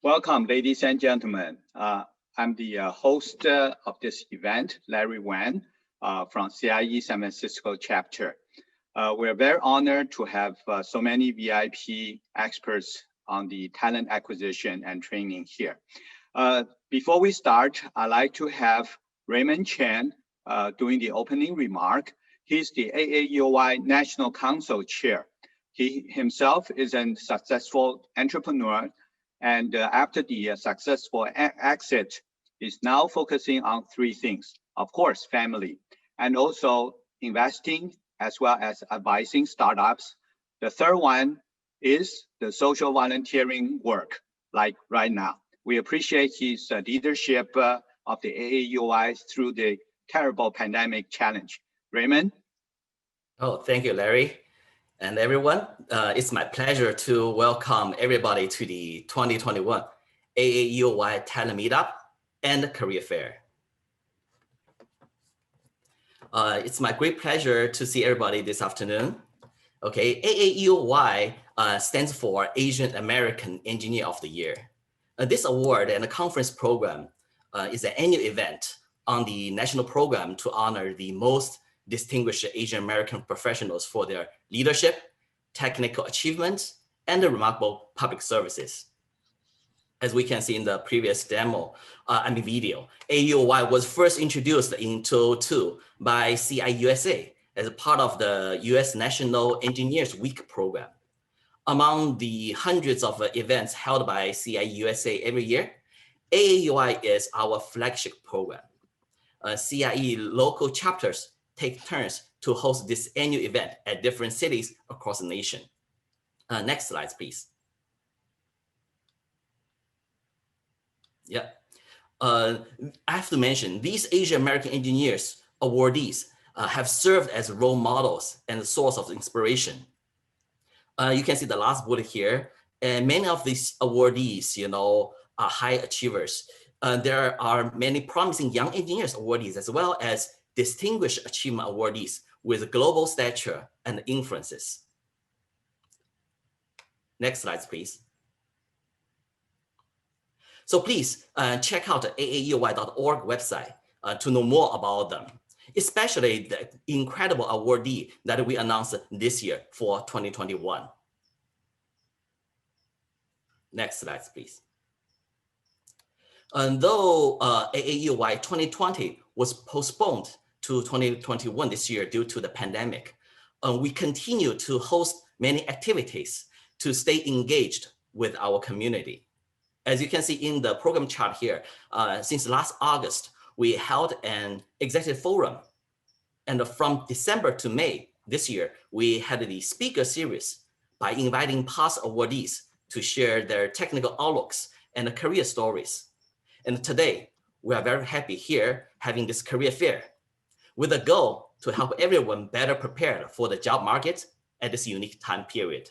Welcome, ladies and gentlemen. I'm the host of this event, Larry Wan, from CIE San Francisco chapter. We're very honored to have so many VIP experts on the talent acquisition and training here. Before we start, I'd like to have Raymond Chen doing the opening remark. He's the AAEOY National Council Chair. He himself is a successful entrepreneur, and after the successful exit, is now focusing on three things. Of course, family, and also investing as well as advising startups. The third one is the social volunteering work, like right now. We appreciate his leadership of the AAEOY through the terrible pandemic challenge. Raymond? Oh, thank you, Larry. And everyone, it's my pleasure to welcome everybody to the 2021 AAEOY Talent Meetup and Career Fair. It's my great pleasure to see everybody this afternoon. Okay, AAEOY stands for Asian American Engineer of the Year. This award and the conference program is an annual event on the national program to honor the most distinguished Asian American professionals for their leadership, technical achievements, and the remarkable public services. As we can see in the previous video, AAEOY was first introduced in 2002 by CIE USA as a part of the US National Engineers Week program. Among the hundreds of events held by CIE USA every year, AAEOY is our flagship program. CIE local chapters take turns to host this annual event at different cities across the nation. Next slide, please. Yeah, I have to mention these Asian American engineers awardees have served as role models and a source of inspiration. You can see the last bullet here, and many of these awardees, are high achievers. There are many promising young engineers awardees as well as distinguished achievement awardees with global stature and influences. Next slide, please. So please check out the AAEOY.org website to know more about them, especially the incredible awardee that we announced this year for 2021. Next slide, please. Though AAEOY 2020 was postponed to 2021 this year due to the pandemic, we continue to host many activities to stay engaged with our community. As you can see in the program chart here, since last August, we held an executive forum. And from December to May this year, we had the speaker series by inviting past awardees to share their technical outlooks and career stories. And today, we are very happy here having this career fair with a goal to help everyone better prepared for the job market at this unique time period.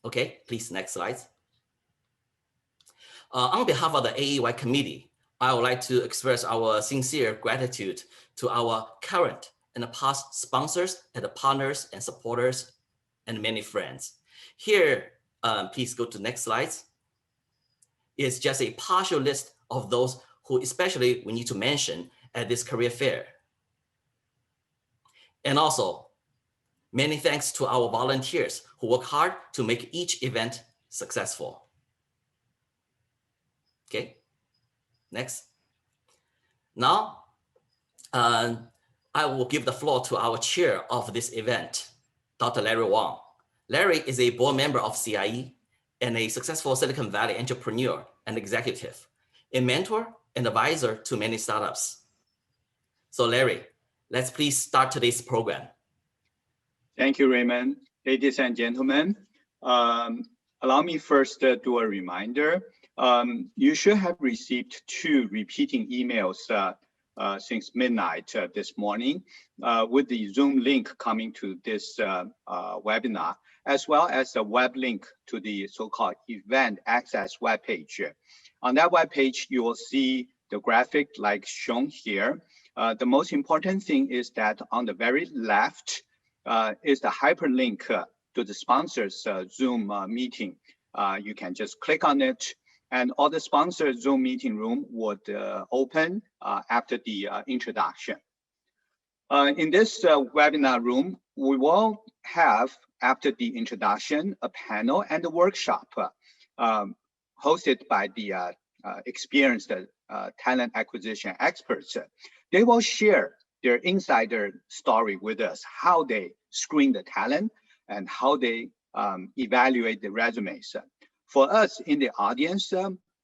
Okay, please, next slide. On behalf of the AAEOY committee, I would like to express our sincere gratitude to our current and past sponsors and partners and supporters and many friends. Here, please go to next slides. It's just a partial list of those who especially we need to mention at this career fair. And also, many thanks to our volunteers who work hard to make each event successful. Okay, next. Now, I will give the floor to our chair of this event, Dr. Larry Wang. Larry is a board member of CIE and a successful Silicon Valley entrepreneur and executive, a mentor and advisor to many startups. So Larry, let's please start today's program. Thank you, Raymond. Ladies and gentlemen, allow me first to do a reminder. You should have received 2 repeating emails since midnight this morning with the Zoom link coming to this webinar, as well as a web link to the so-called event access webpage. On that webpage, you will see the graphic like shown here. The most important thing is that on the very left is the hyperlink to the sponsors Zoom meeting. You can just click on it, and all the sponsored Zoom meeting room would open after the introduction. In this webinar room, we will have, after the introduction, a panel and a workshop hosted by the experienced talent acquisition experts. They will share their insider story with us, how they screen the talent and how they evaluate the resumes. For us in the audience,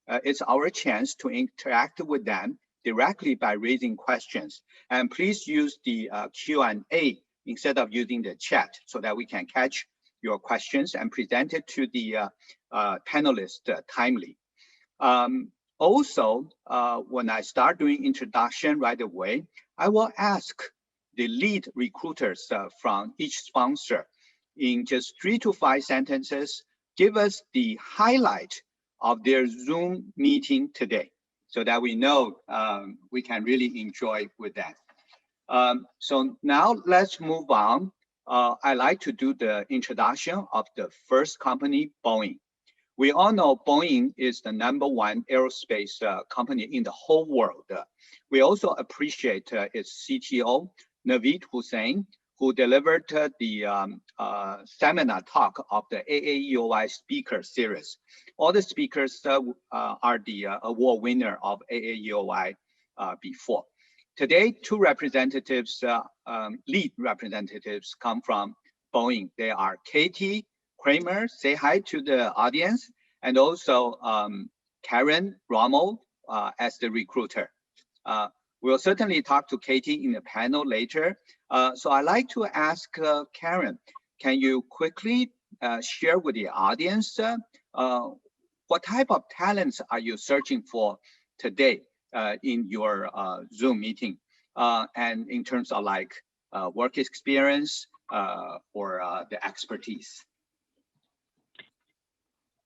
it's our chance to interact with them directly by raising questions. And please use the Q&A instead of using the chat so that we can catch your questions and present it to the panelists timely. Also, when I start doing introduction right away, I will ask the lead recruiters from each sponsor in just 3 to 5 sentences, give us the highlight of their Zoom meeting today, so that we know we can really enjoy with that. So now let's move on. I like to do the introduction of the first company, Boeing. We all know Boeing is the #1 aerospace company in the whole world. We also appreciate its CTO, Naveed Hussain, who delivered the seminar talk of the AAEOY speaker series. All the speakers are the award winner of AAEOY before. Today, 2 representatives, lead representatives come from Boeing. They are Katie Kramer, say hi to the audience, and also Karen Rommel as the recruiter. We'll certainly talk to Katie in the panel later. So I'd like to ask Karen, can you quickly share with the audience what type of talents are you searching for today in your Zoom meeting? And in terms of like work experience or the expertise.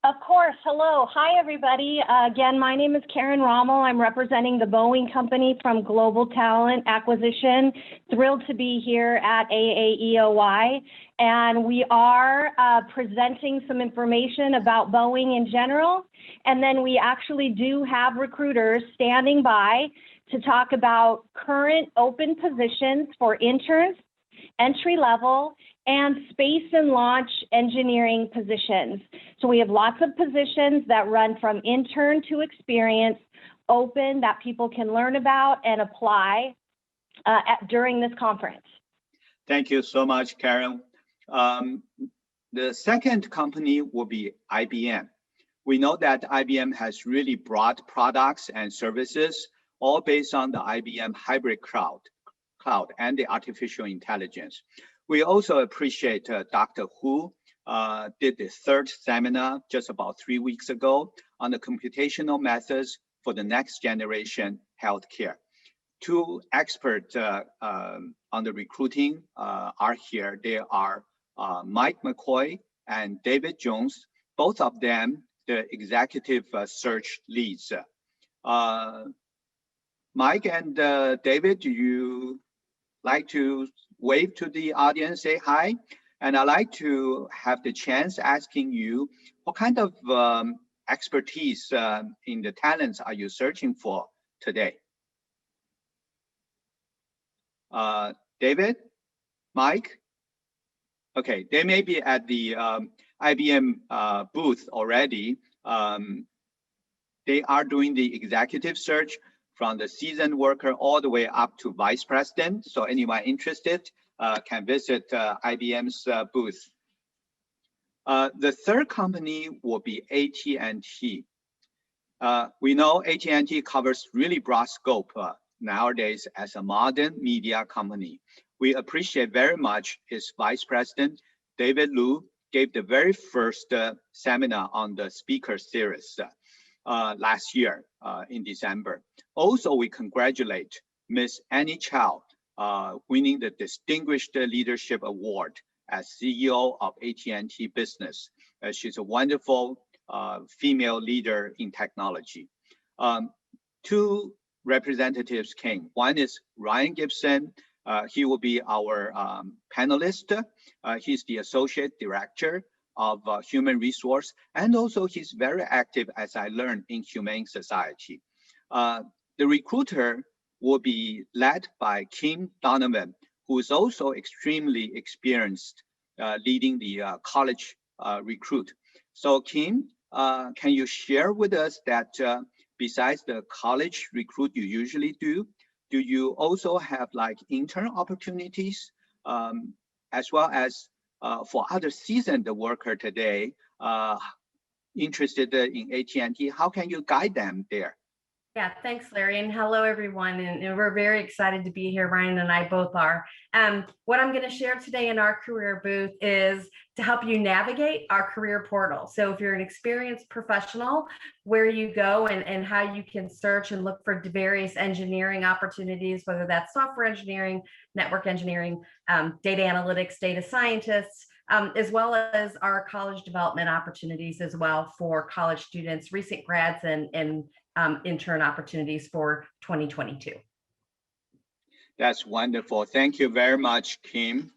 Of course. Hello. Hi, everybody. Again, my name is Karen Rommel. I'm representing the Boeing Company from Global Talent Acquisition. Thrilled to be here at AAEOY. And we are presenting some information about Boeing in general. And then we actually do have recruiters standing by to talk about current open positions for interns, entry level, and space and launch engineering positions. So we have lots of positions that run from intern to experience, open, that people can learn about and apply during this conference. Thank you so much, Karen. The second company will be IBM. We know that IBM has really broad products and services, all based on the IBM hybrid cloud and the artificial intelligence. We also appreciate Dr. Hu did the 3rd seminar just about 3 weeks ago on the computational methods for the next generation healthcare. 2 experts on the recruiting are here. They are Mike McCoy and David Jones, both of them the executive search leads. Mike and David, do you like to wave to the audience, say hi? And I'd like to have the chance asking you, what kind of expertise in the talents are you searching for today? David, Mike? Okay, they may be at the IBM booth already. They are doing the executive search from the seasoned worker all the way up to vice president. So anyone interested can visit IBM's booth. The third company will be AT&T. We know AT&T covers really broad scope nowadays as a modern media company. We appreciate very much its vice president, David Liu, gave the very first seminar on the speaker series last year in December. Also, we congratulate Ms. Annie Chow winning the Distinguished Leadership Award as CEO of AT&T Business. She's a wonderful female leader in technology. 2 representatives came. One is Ryan Gibson. He will be our panelist. He's the Associate Director of human resource, and also he's very active, as I learned, in Humane Society. The recruiter will be led by Kim Donovan, who is also extremely experienced leading the college recruit. So Kim, can you share with us that besides the college recruit you usually do you also have like intern opportunities, as well as for other seasoned worker today interested in AT&T? How can you guide them there? Yeah, thanks, Larry, and hello, everyone. And we're very excited to be here. Ryan and I both are. What I'm going to share today in our career booth is to help you navigate our career portal. So if you're an experienced professional, where you go and how you can search and look for various engineering opportunities, whether that's software engineering, network engineering, data analytics, data scientists, as well as our college development opportunities as well for college students, recent grads, and intern opportunities for 2022. That's wonderful. Thank you very much, Kim.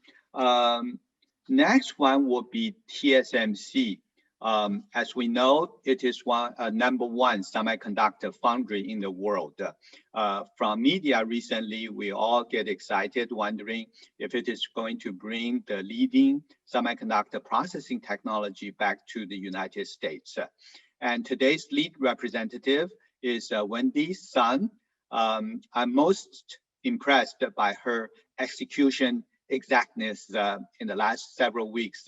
Next one will be TSMC. As we know, it is number one semiconductor foundry in the world. From media recently, we all get excited wondering if it is going to bring the leading semiconductor processing technology back to the United States. And today's lead representative is Wendy Sun. I'm most impressed by her execution exactness in the last several weeks,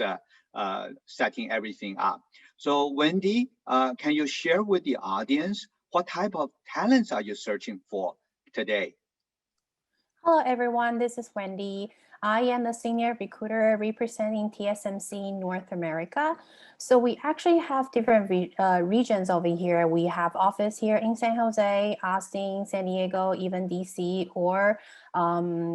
setting everything up. So Wendy, can you share with the audience what type of talents are you searching for today? Hello, everyone. This is Wendy. I am the senior recruiter representing TSMC in North America. So we actually have different regions over here. We have office here in San Jose, Austin, San Diego, even DC, or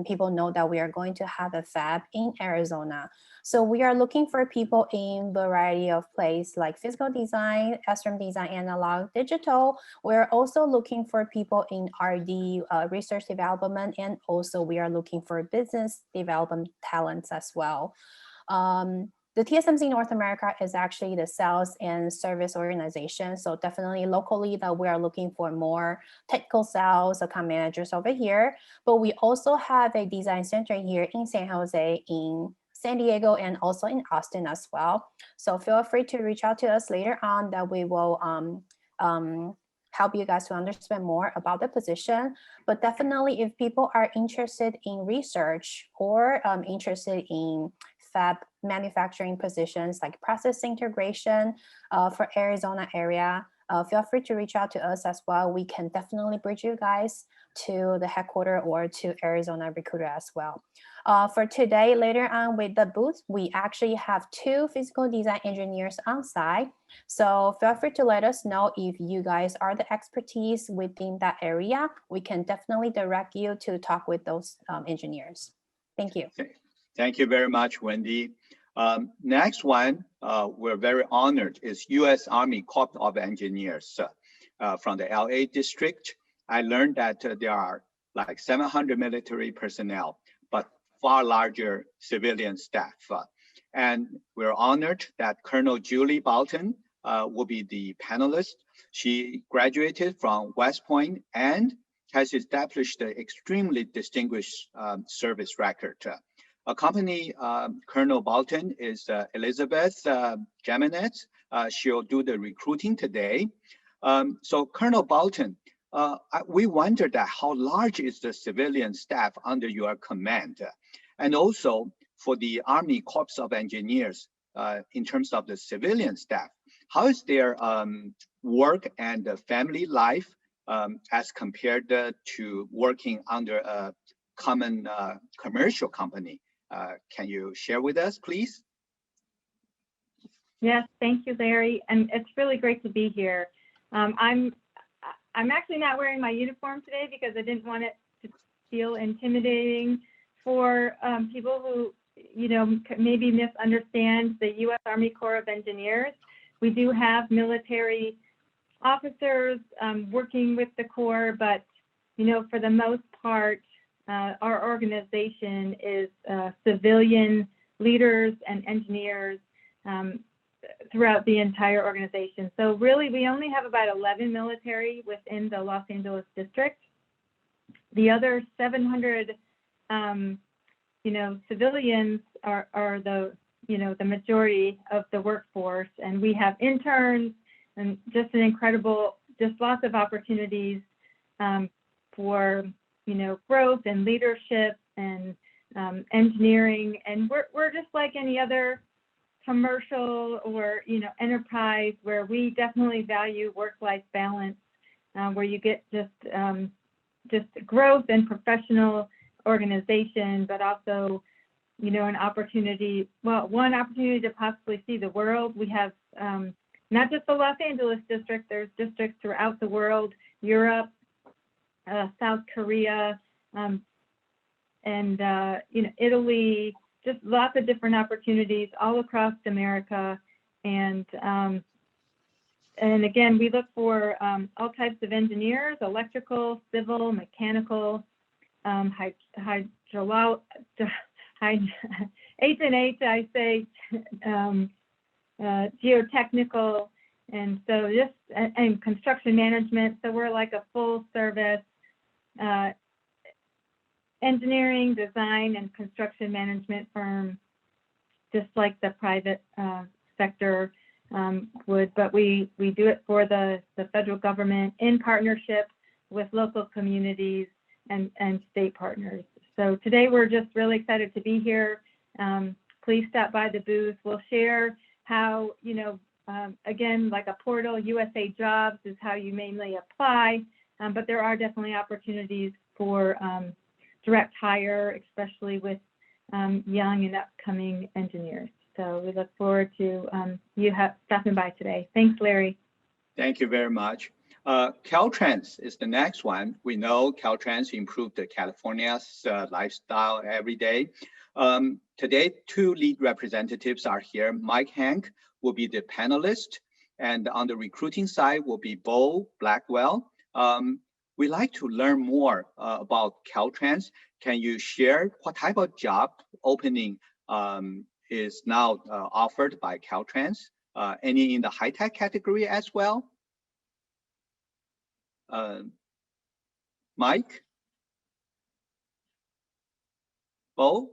people know that we are going to have a fab in Arizona. So we are looking for people in variety of places like physical design, SRAM design, analog, digital. We're also looking for people in RD, research development, and also we are looking for business development talents as well. The TSMC North America is actually the sales and service organization. So definitely locally that we are looking for more technical sales account managers over here. But we also have a design center here in San Jose, in San Diego, and also in Austin as well. So feel free to reach out to us later on that we will help you guys to understand more about the position. But definitely if people are interested in research or interested in fab manufacturing positions like process integration for Arizona area, feel free to reach out to us as well. We can definitely bridge you guys to the headquarters or to Arizona recruiter as well. For today, later on with the booth, we actually have 2 physical design engineers on site. So feel free to let us know if you guys are the expertise within that area. We can definitely direct you to talk with those engineers. Thank you. Okay. Thank you very much, Wendy. Next one, we're very honored, is U.S. Army Corps of Engineers from the LA district. I learned that there are like 700 military personnel, but far larger civilian staff. And we're honored that Colonel Julie Bolton will be the panelist. She graduated from West Point and has established an extremely distinguished service record. Accompany Colonel Bolton is Elizabeth Jimenez. She'll do the recruiting today. So Colonel Bolton, we wondered that how large is the civilian staff under your command? And also for the Army Corps of Engineers, in terms of the civilian staff, how is their work and family life as compared to working under a common commercial company? Can you share with us, please? Yes, thank you, Larry. And it's really great to be here. I'm actually not wearing my uniform today because I didn't want it to feel intimidating for people who, you know, maybe misunderstand the U.S. Army Corps of Engineers. We do have military officers working with the Corps, but, you know, for the most part, our organization is civilian leaders and engineers throughout the entire organization. So really, we only have about 11 military within the Los Angeles district. The other 700, civilians are the, the majority of the workforce, and we have interns and just an incredible, just lots of opportunities for, growth and leadership and engineering. And we're just like any other commercial or, enterprise where we definitely value work-life balance, where you get just growth and professional organization, but also, an opportunity, one opportunity to possibly see the world. We have not just the Los Angeles district, there's districts throughout the world, Europe, South Korea, and, Italy, just lots of different opportunities all across America. And again, we look for all types of engineers, electrical, civil, mechanical, H&H, I say, geotechnical, and so and construction management. So we're like a full service engineering, design, and construction management firm, just like the private sector would, but we do it for the federal government in partnership with local communities and state partners. So today we're just really excited to be here. Please stop by the booth. We'll share how, again, like a portal, USA Jobs is how you mainly apply, but there are definitely opportunities for direct hire, especially with young and upcoming engineers. So we look forward to you stopping by today. Thanks, Larry. Thank you very much. Caltrans is the next one. We know Caltrans improved California's lifestyle every day. Today, two lead representatives are here. Mike Hank will be the panelist, and on the recruiting side will be Bo Blackwell. We'd like to learn more about Caltrans. Can you share what type of job opening is now offered by Caltrans? Any in the high-tech category as well? Mike? Bo?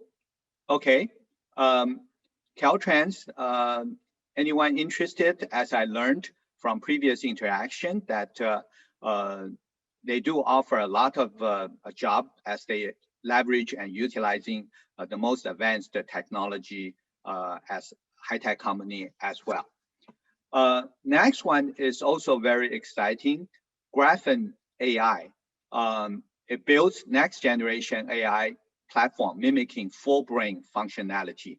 Okay. Caltrans, anyone interested? As I learned from previous interaction that they do offer a lot of a job as they leverage and utilizing the most advanced technology as high-tech company as well. Next one is also very exciting, Graphene AI. It builds next generation AI platform mimicking full brain functionality.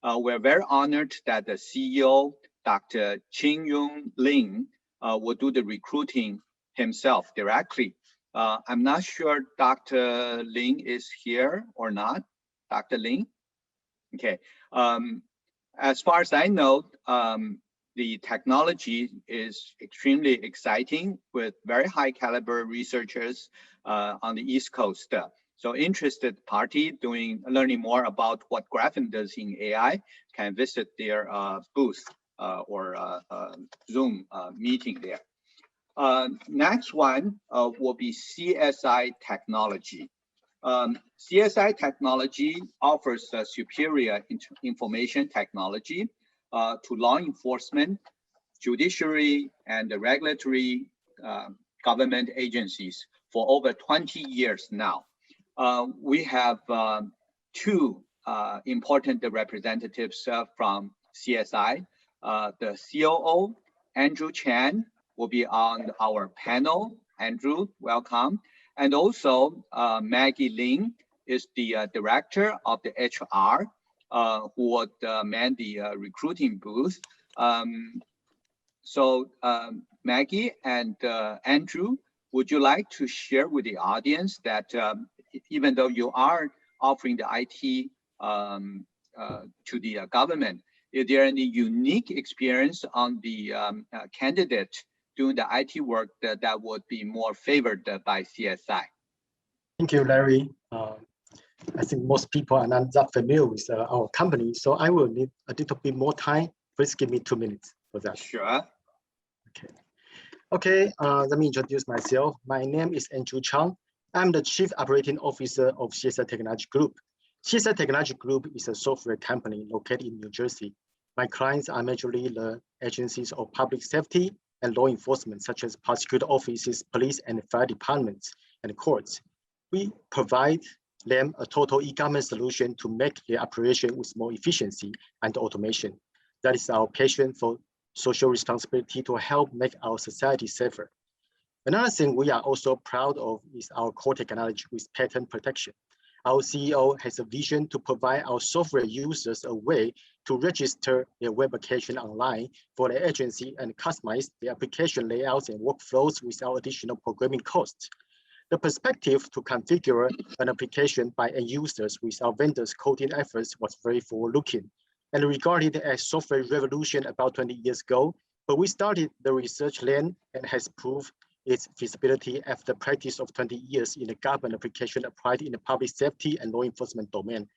We're very honored that the CEO, Dr. Chin-Yun Lin, will do the recruiting himself directly. I'm not sure Dr. Lin is here or not. Dr. Lin? Okay. As far as I know, the technology is extremely exciting with very high caliber researchers on the East Coast. So interested party learning more about what graphene does in AI can visit their booth or Zoom meeting there. Next one will be CSI technology. CSI technology offers superior information technology to law enforcement, judiciary, and the regulatory government agencies for over 20 years now. We have two important representatives from CSI. The COO, Andrew Chan, will be on our panel. Andrew, welcome. And also Maggie Lin is the director of the HR who would man the recruiting booth. So Maggie and Andrew, would you like to share with the audience that even though you are offering the IT to the government, is there any unique experience on the candidate doing the IT work that would be more favored by CSI? Thank you, Larry. I think most people are not that familiar with our company, so I will need a little bit more time. Please give me 2 minutes. for that. Sure. Okay, let me introduce myself. My name is Andrew Chang. I'm the Chief Operating Officer of CSI Technology Group. CSI Technology Group is a software company located in New Jersey. My clients are majorly the agencies of public safety and law enforcement, such as prosecutor offices, police and fire departments, and courts. We provide them a total e-government solution to make their operation with more efficiency and automation. That is our passion for social responsibility to help make our society safer. Another thing we are also proud of is our core technology with patent protection. Our CEO has a vision to provide our software users a way to register their web application online for the agency and customize the application layouts and workflows without additional programming costs. The perspective to configure an application by end users without vendors' coding efforts was very forward-looking and regarded as software revolution about 20 years ago, but we started the research then and has proved its feasibility after practice of 20 years in the government application applied in the public safety and law enforcement domain.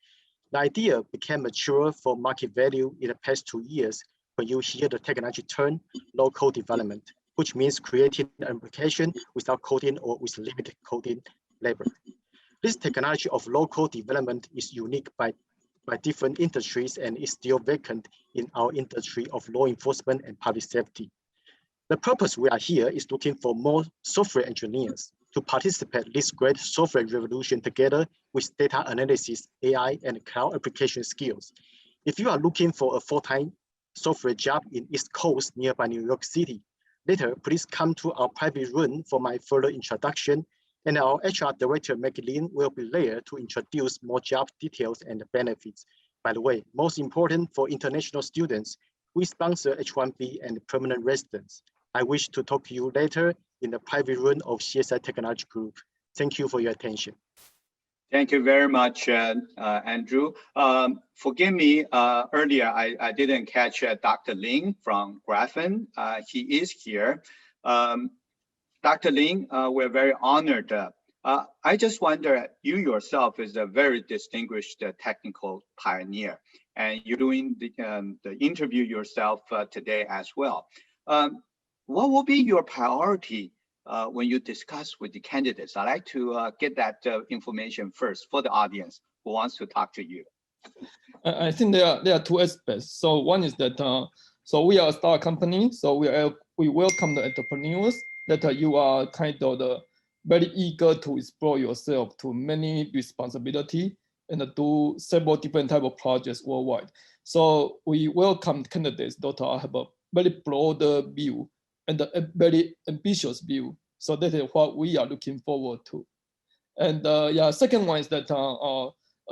The idea became mature for market value in the past 2 years when you hear the technology term low-code development, which means creating an application without coding or with limited coding labor. This technology of low-code development is unique by different industries and is still vacant in our industry of law enforcement and public safety. The purpose we are here is looking for more software engineers to participate in this great software revolution together with data analysis, AI, and cloud application skills. If you are looking for a full-time software job in East Coast nearby New York City, later please come to our private room for my further introduction, and our HR director, Maggie Lin, will be there to introduce more job details and benefits. By the way, most important for international students, we sponsor H-1B and permanent residents. I wish to talk to you later in the private room of CSI Technology Group. Thank you for your attention. Thank you very much, Andrew. Forgive me, earlier I didn't catch Dr. Lin from Graphene. He is here. Dr. Lin, we're very honored. I just wonder, you yourself is a very distinguished technical pioneer, and you're doing the interview yourself today as well. What will be your priority when you discuss with the candidates? I'd like to get that information first for the audience who wants to talk to you. I think there are two aspects. So one is that so we are a startup company, so we welcome the entrepreneurs that you are kind of very eager to explore yourself to many responsibility and do several different type of projects worldwide. So we welcome candidates that have a very broad view and a very ambitious view. So that is what we are looking forward to. And yeah, second one is that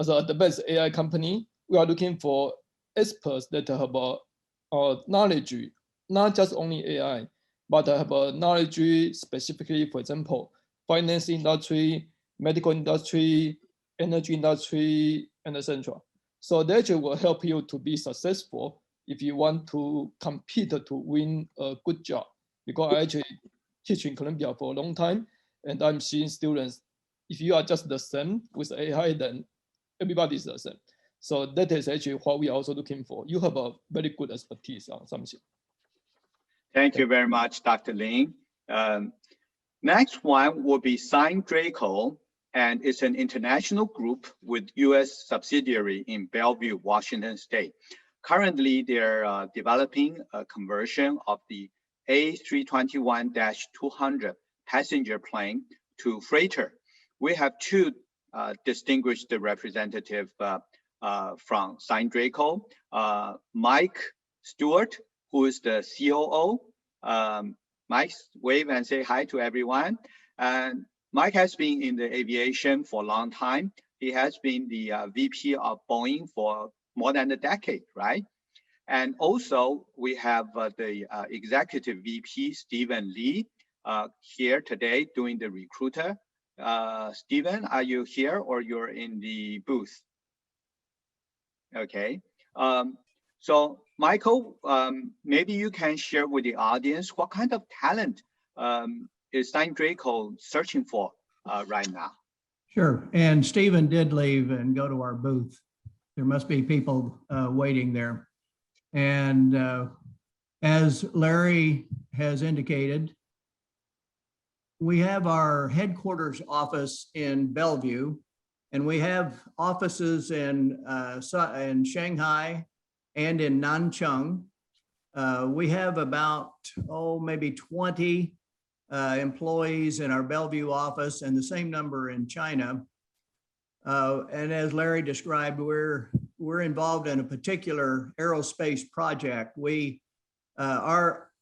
as an advanced AI company, we are looking for experts that have knowledge, not just only AI, but have a knowledge specifically, for example, finance industry, medical industry, energy industry, and etc. So that will help you to be successful if you want to compete to win a good job. Because I actually teach in Columbia for a long time, and I'm seeing students, if you are just the same with AI, then everybody's the same. So that is actually what we are also looking for. You have a very good expertise on something. Thank you very much, Dr. Lin. Next one will be Sign Draco, and it's an international group with US subsidiary in Bellevue, Washington State. Currently, they're developing a conversion of the A321-200 passenger plane to freighter. We have two distinguished representatives from Sign Draco, Mike Stewart, who is the COO. Mike, wave and say hi to everyone. And Mike has been in the aviation for a long time. He has been the VP of Boeing for more than a decade, right? And also we have the executive VP, Stephen Lee, here today doing the recruiter. Stephen, are you here or you're in the booth? Okay. So Michael, maybe you can share with the audience what kind of talent is Sign Draco searching for right now? Sure, and Stephen did leave and go to our booth. There must be people waiting there. And As Larry has indicated, we have our headquarters office in Bellevue, and we have offices in Shanghai and in Nanchang. We have about, maybe 20 employees in our Bellevue office and the same number in China. And as Larry described, we're involved in a particular aerospace project.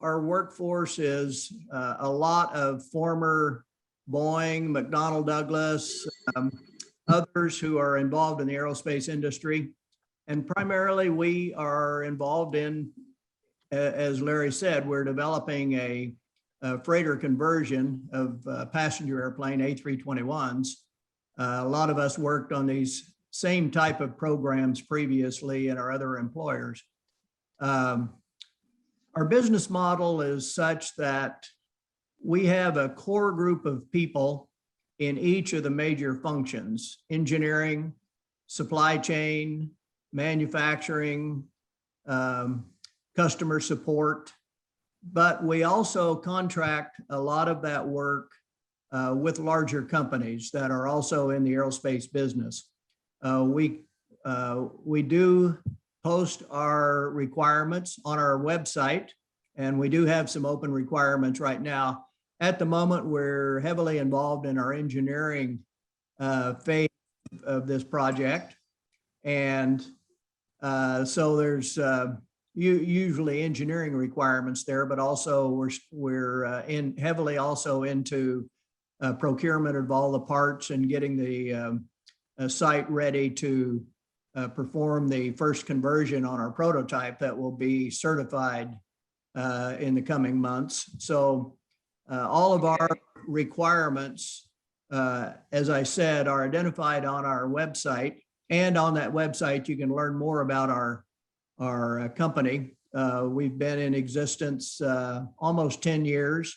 Our workforce is a lot of former Boeing, McDonnell Douglas, others who are involved in the aerospace industry. And primarily we are involved in, as Larry said, we're developing a freighter conversion of passenger airplane A321s. A lot of us worked on these same type of programs previously in our other employers. Our business model is such that we have a core group of people in each of the major functions: engineering, supply chain, manufacturing, customer support. But we also contract a lot of that work with larger companies that are also in the aerospace business. We do post our requirements on our website, and we do have some open requirements right now. At the moment, we're heavily involved in our engineering phase of this project. And so there's usually engineering requirements there, but also we're heavily also into procurement of all the parts and getting the site ready to perform the first conversion on our prototype that will be certified in the coming months. So all of our requirements, as I said, are identified on our website. And on that website, you can learn more about our company. We've been in existence almost 10 years.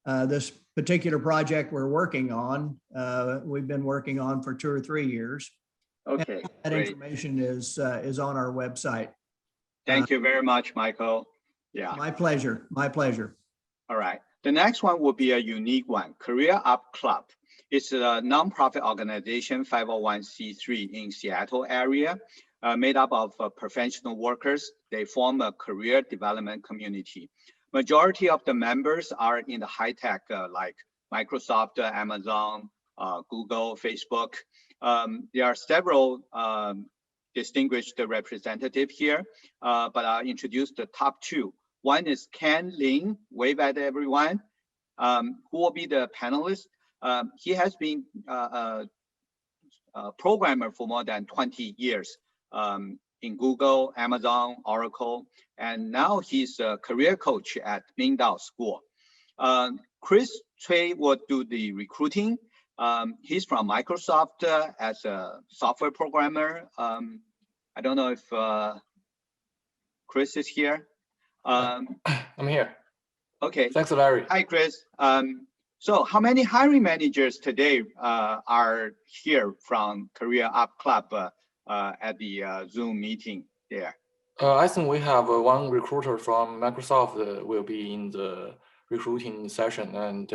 This particular project we're working on, we've been working on for 2 or 3 years. Okay, and that great. information is on our website. Thank you very much, Michael. Yeah. My pleasure. My pleasure. All right. The next one will be a unique one. Career Up Club. It's a nonprofit organization, 501c3 in Seattle area, made up of professional workers. They form a career development community. Majority of the members are in the high tech, like Microsoft, Amazon, Google, Facebook. There are several distinguished representatives here, but I'll introduce the top 2. One is Ken Lin, wave at everyone, who will be the panelist. He has been a programmer for more than 20 years in Google, Amazon, Oracle, and now he's a career coach at Mingdao School. Chris Cui will do the recruiting. He's from Microsoft as a software programmer. I don't know if Chris is here. I'm here. Okay. Thanks, Larry. Hi, Chris. So how many hiring managers today are here from Career Up Club at the Zoom meeting there? I think we have one recruiter from Microsoft will be in the recruiting session, and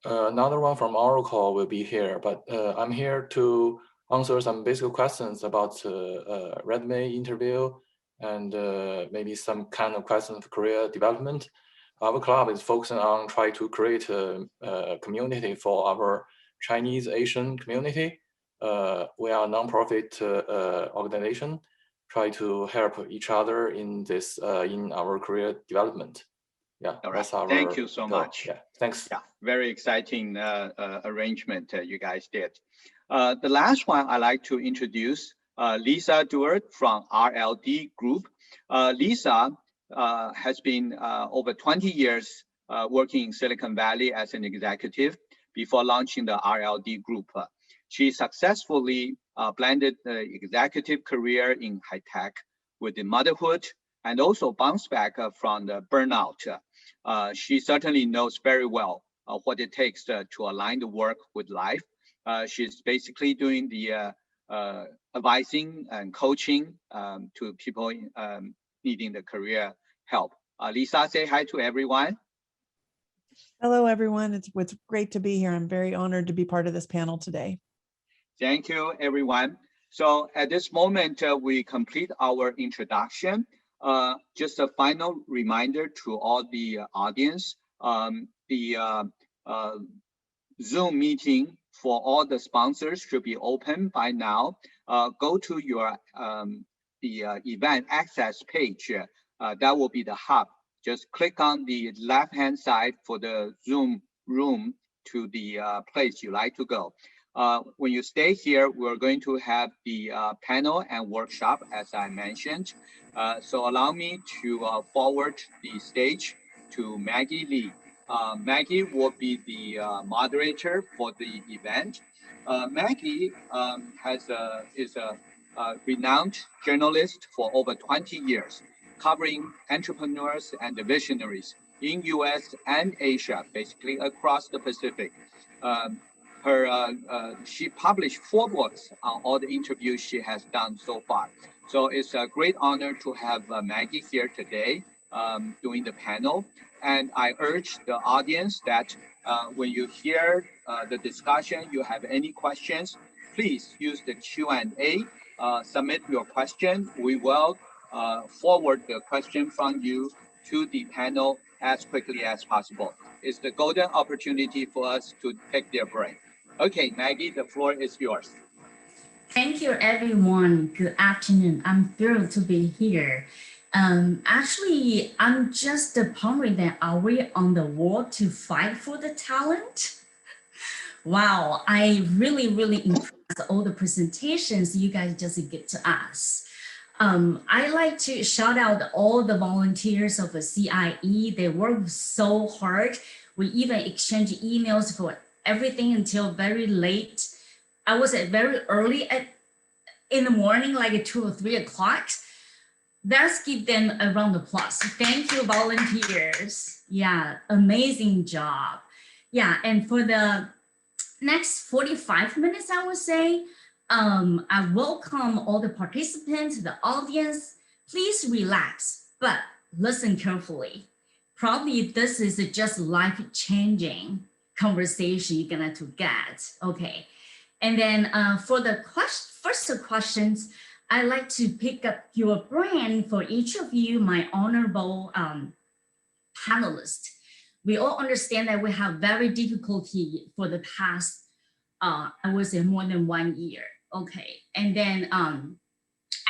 another one from Oracle will be here. But I'm here to answer some basic questions about resume interview and maybe some kind of questions for career development. Our club is focusing on trying to create a community for our Chinese Asian community. We are a nonprofit organization, try to help each other in this in our career development. Yeah, all right. That's our Thank you so goal. much. Yeah, thanks. Yeah, very exciting arrangement you guys did. The last one I'd like to introduce Lisa Duert from RLD Group. Lisa has been over 20 years working in Silicon Valley as an executive before launching the RLD Group. She successfully blended the executive career in high tech with the motherhood and also bounced back from the burnout. She certainly knows very well what it takes to align the work with life. She's basically doing the advising and coaching to people needing the career help Lisa, say hi to everyone. Hello, everyone. It's great to be here. I'm very honored to be part of this panel today. Thank you, everyone. So at this moment, we complete our introduction. Just a final reminder to all the audience, the Zoom meeting for all the sponsors should be open by now. Go to your the event access page. That will be the hub. Just click on the left-hand side for the Zoom room to the place you like to go. When you stay here, we're going to have the panel and workshop, as I mentioned. So allow me to forward the stage to Maggie Lee. Maggie will be the moderator for the event. Maggie is a renowned journalist for over 20 years, covering entrepreneurs and visionaries in US and Asia, basically across the Pacific. She published 4 books on all the interviews she has done so far. So it's a great honor to have Maggie here today doing the panel. And I urge the audience that when you hear the discussion, you have any questions, please use the Q&A, submit your question. We will forward the question from you to the panel as quickly as possible. It's the golden opportunity for us to take their break. Okay, Maggie, the floor is yours. Thank you, everyone. Good afternoon. I'm thrilled to be here. Actually, I'm just pondering that are we on the wall to fight for the talent? Wow, I really impressed all the presentations you guys just get to us. I like to shout out all the volunteers of the CIE. They work so hard. We even exchange emails for everything until very late. I was at very early in the morning, like 2 or 3 o'clock. Let's give them a round of applause. Thank you, volunteers. Yeah, amazing job. Yeah, and for the next 45 minutes, I would say, I welcome all the participants, the audience. Please relax, but listen carefully. Probably this is just life-changing conversation you're gonna to get, okay? And then for the first questions, I like to pick up your brain for each of you, my honorable panelists. We all understand that we have very difficulty for the past, I would say more than 1 year, okay? And then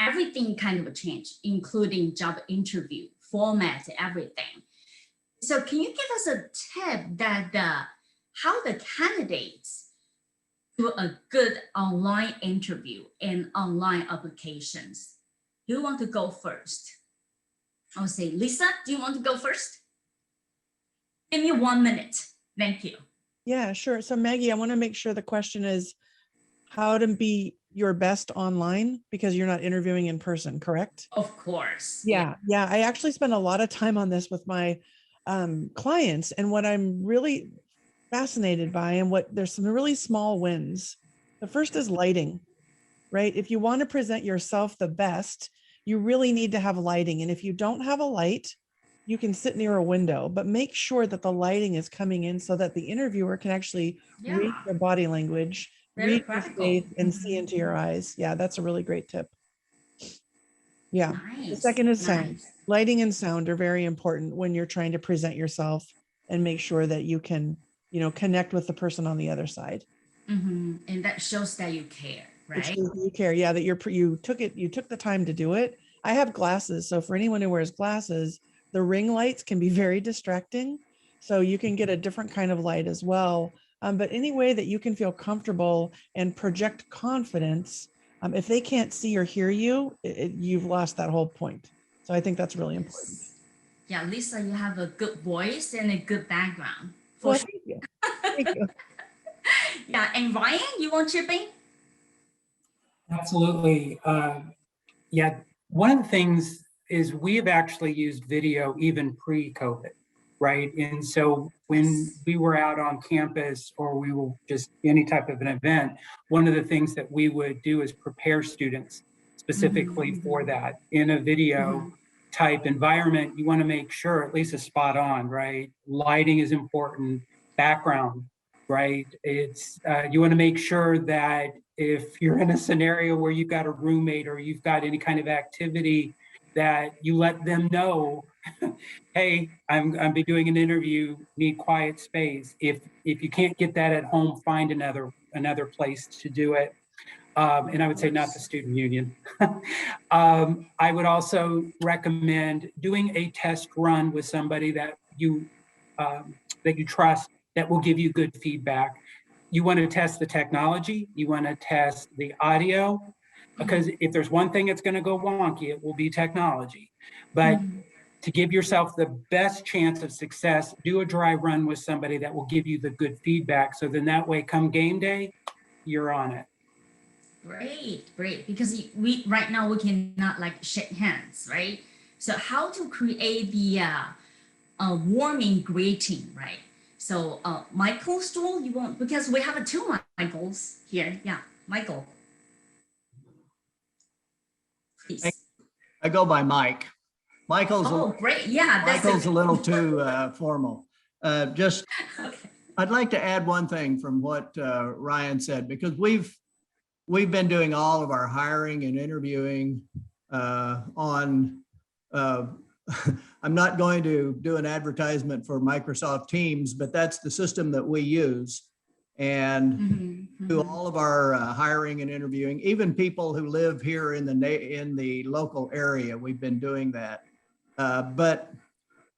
everything kind of changed, including job interview, format, everything. So can you give us a tip that how the candidates do a good online interview and online applications? Who want to go first? I'll say, Lisa, do you want to go first? Give me 1 minute. Thank you. Yeah, sure. So Maggie, I want to make sure the question is how to be your best online because you're not interviewing in person, correct? Of course. Yeah. I actually spend a lot of time on this with my clients, and what I'm really fascinated by, and there's some really small wins. The first is lighting, right? If you want to present yourself the best, you really need to have lighting. And if you don't have a light, you can sit near a window, but make sure that the lighting is coming in so that the interviewer can actually read your body language, read your face, and see into your eyes. Yeah, that's a really great tip. Yeah. Nice. The second is sound. Lighting and sound are very important when you're trying to present yourself and make sure that you can, connect with the person on the other side. Mm-hmm. And that shows that you care, right? It shows you care. Yeah, that you took the time to do it. I have glasses, so for anyone who wears glasses, the ring lights can be very distracting. So you can get a different kind of light as well. But any way that you can feel comfortable and project confidence, if they can't see or hear you, you've lost that whole point. So I think that's really important. Yeah, Lisa, you have a good voice and a good background. Well, thank you. Thank you. Yeah, and Ryan, you want to chip in? Absolutely. Yeah, one of the things is we've actually used video even pre-COVID, right? And so when we were out on campus or we were just any type of an event, one of the things that we would do is prepare students specifically for that in a video type environment, you want to make sure at least it's spot on, right? Lighting is important, background, right? It's you want to make sure that if you're in a scenario where you've got a roommate or you've got any kind of activity, that you let them know, hey, I'm be doing an interview, need quiet space. If you can't get that at home, find another place to do it. And I would say not the student union. I would also recommend doing a test run with somebody that you trust, that will give you good feedback. You want to test the technology, you want to test the audio, because if there's one thing that's going to go wonky, it will be technology. But to give yourself the best chance of success, do a dry run with somebody that will give you the good feedback. So then that way, come game day, you're on it. Great. Because we right now we cannot like shake hands, right? So how to create the warming greeting, right? So Michael Stoll, you want, because we have two Michaels here. Yeah, Michael. Please. I go by Mike. Michael's great. Yeah, Michael's a little too formal. Just okay. I'd like to add one thing from what Ryan said, because we've been doing all of our hiring and interviewing on, I'm not going to do an advertisement for Microsoft Teams, but that's the system that we use. And do all of our hiring and interviewing, even people who live here in the local area, we've been doing that. But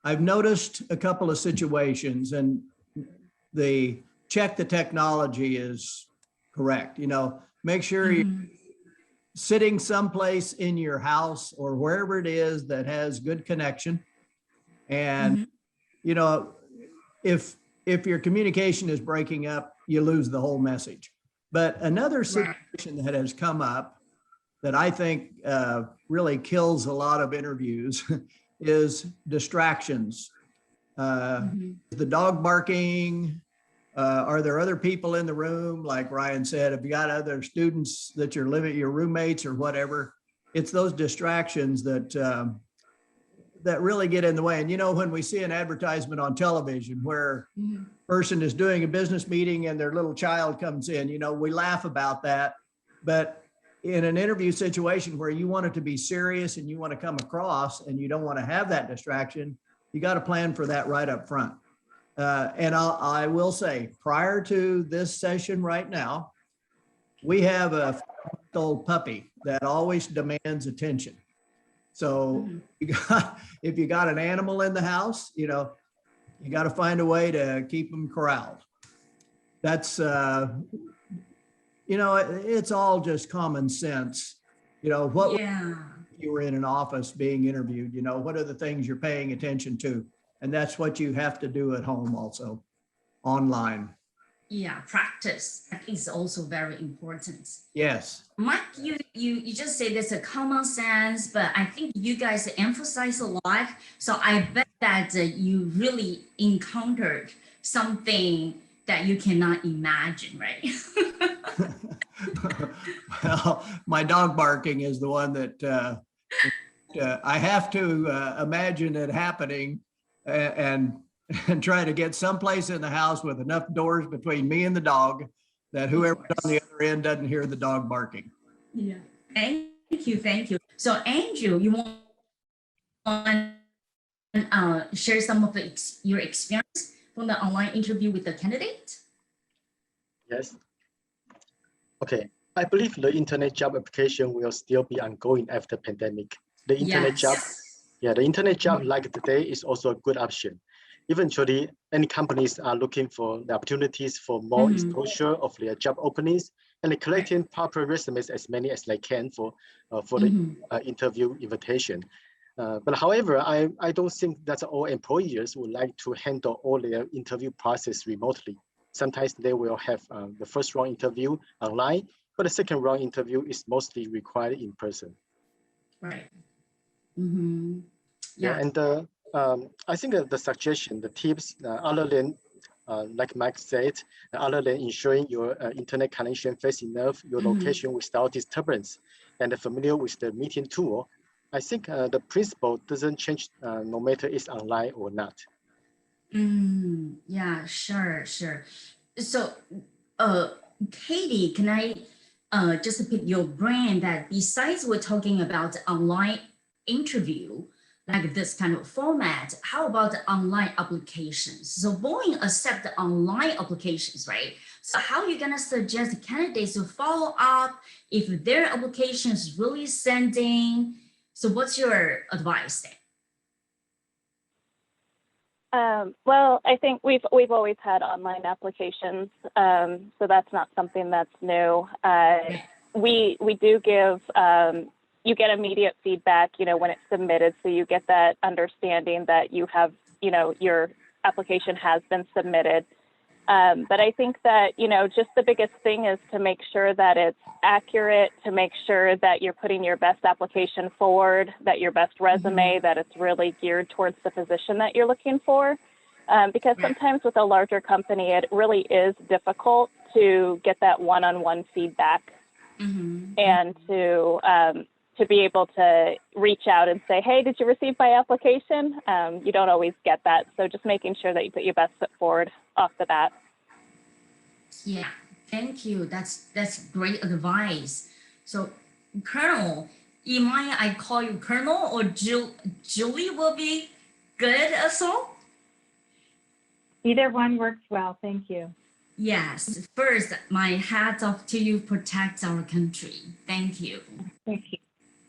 I've noticed a couple of situations, and the check the technology is correct. You know, make sure you're sitting someplace in your house or wherever it is that has good connection. And, you know, if your communication is breaking up, you lose the whole message. But another situation that has come up that I think really kills a lot of interviews is distractions. The dog barking. Are there other people in the room? Like Ryan said, if you got other students that you're living, your roommates or whatever, it's those distractions that that really get in the way. And you know, when we see an advertisement on television where a person is doing a business meeting and their little child comes in, you know, we laugh about that. But in an interview situation where you want it to be serious and you want to come across and you don't want to have that distraction, you got to plan for that right up front. And I will say, prior to this session right now, we have a old puppy that always demands attention. So if you got an animal in the house, you know, you got to find a way to keep them corralled. That's, you know, it's all just common sense. You know, what you were in an office being interviewed, you know, what are the things you're paying attention to? And that's what you have to do at home also, online. Yeah, practice is also very important. Yes. Mike, you just say there's a common sense, but I think you guys emphasize a lot. So I bet that you really encountered something that you cannot imagine, right? Well, my dog barking is the one that I have to imagine it happening and try to get someplace in the house with enough doors between me and the dog that whoever's on the other end doesn't hear the dog barking. Yeah. Thank you. So Andrew, you want to share some of your experience from the online interview with the candidate? Yes. Okay. I believe the internet job application will still be ongoing after pandemic. The internet job, the internet job like today is also a good option. Eventually, any companies are looking for the opportunities for more exposure of their job openings and collecting proper resumes as many as they can for the interview invitation. But however, I don't think that all employers would like to handle all their interview process remotely. Sometimes they will have the first round interview online, but the second round interview is mostly required in person. Right. Yeah, and I think the suggestion, the tips, other than, like Mike said, other than ensuring your internet connection fast enough, your location without disturbance, and familiar with the meeting tool, I think the principle doesn't change no matter it's online or not. Yeah, sure. So, Katie, can I just pick your brain that besides we're talking about online interview, like this kind of format, how about online applications? So Boeing accept the online applications, right? So how are you gonna suggest candidates to follow up if their application is really sending? So what's your advice there? Well, I think we've always had online applications, so that's not something that's new. We do give you get immediate feedback, when it's submitted, so you get that understanding that you have, your application has been submitted. But I think that, just the biggest thing is to make sure that it's accurate, to make sure that you're putting your best application forward, that your best resume, that it's really geared towards the position that you're looking for. Because sometimes with a larger company, it really is difficult to get that one-on-one feedback and to be able to reach out and say, hey, did you receive my application? You don't always get that. So just making sure that you put your best foot forward off the bat. Yeah, thank you. That's great advice. So Colonel, you mind I call you Colonel, or Julie will be good also? Either one works well, thank you. Yes, first, my hats off to you, protect our country. Thank you. Thank you.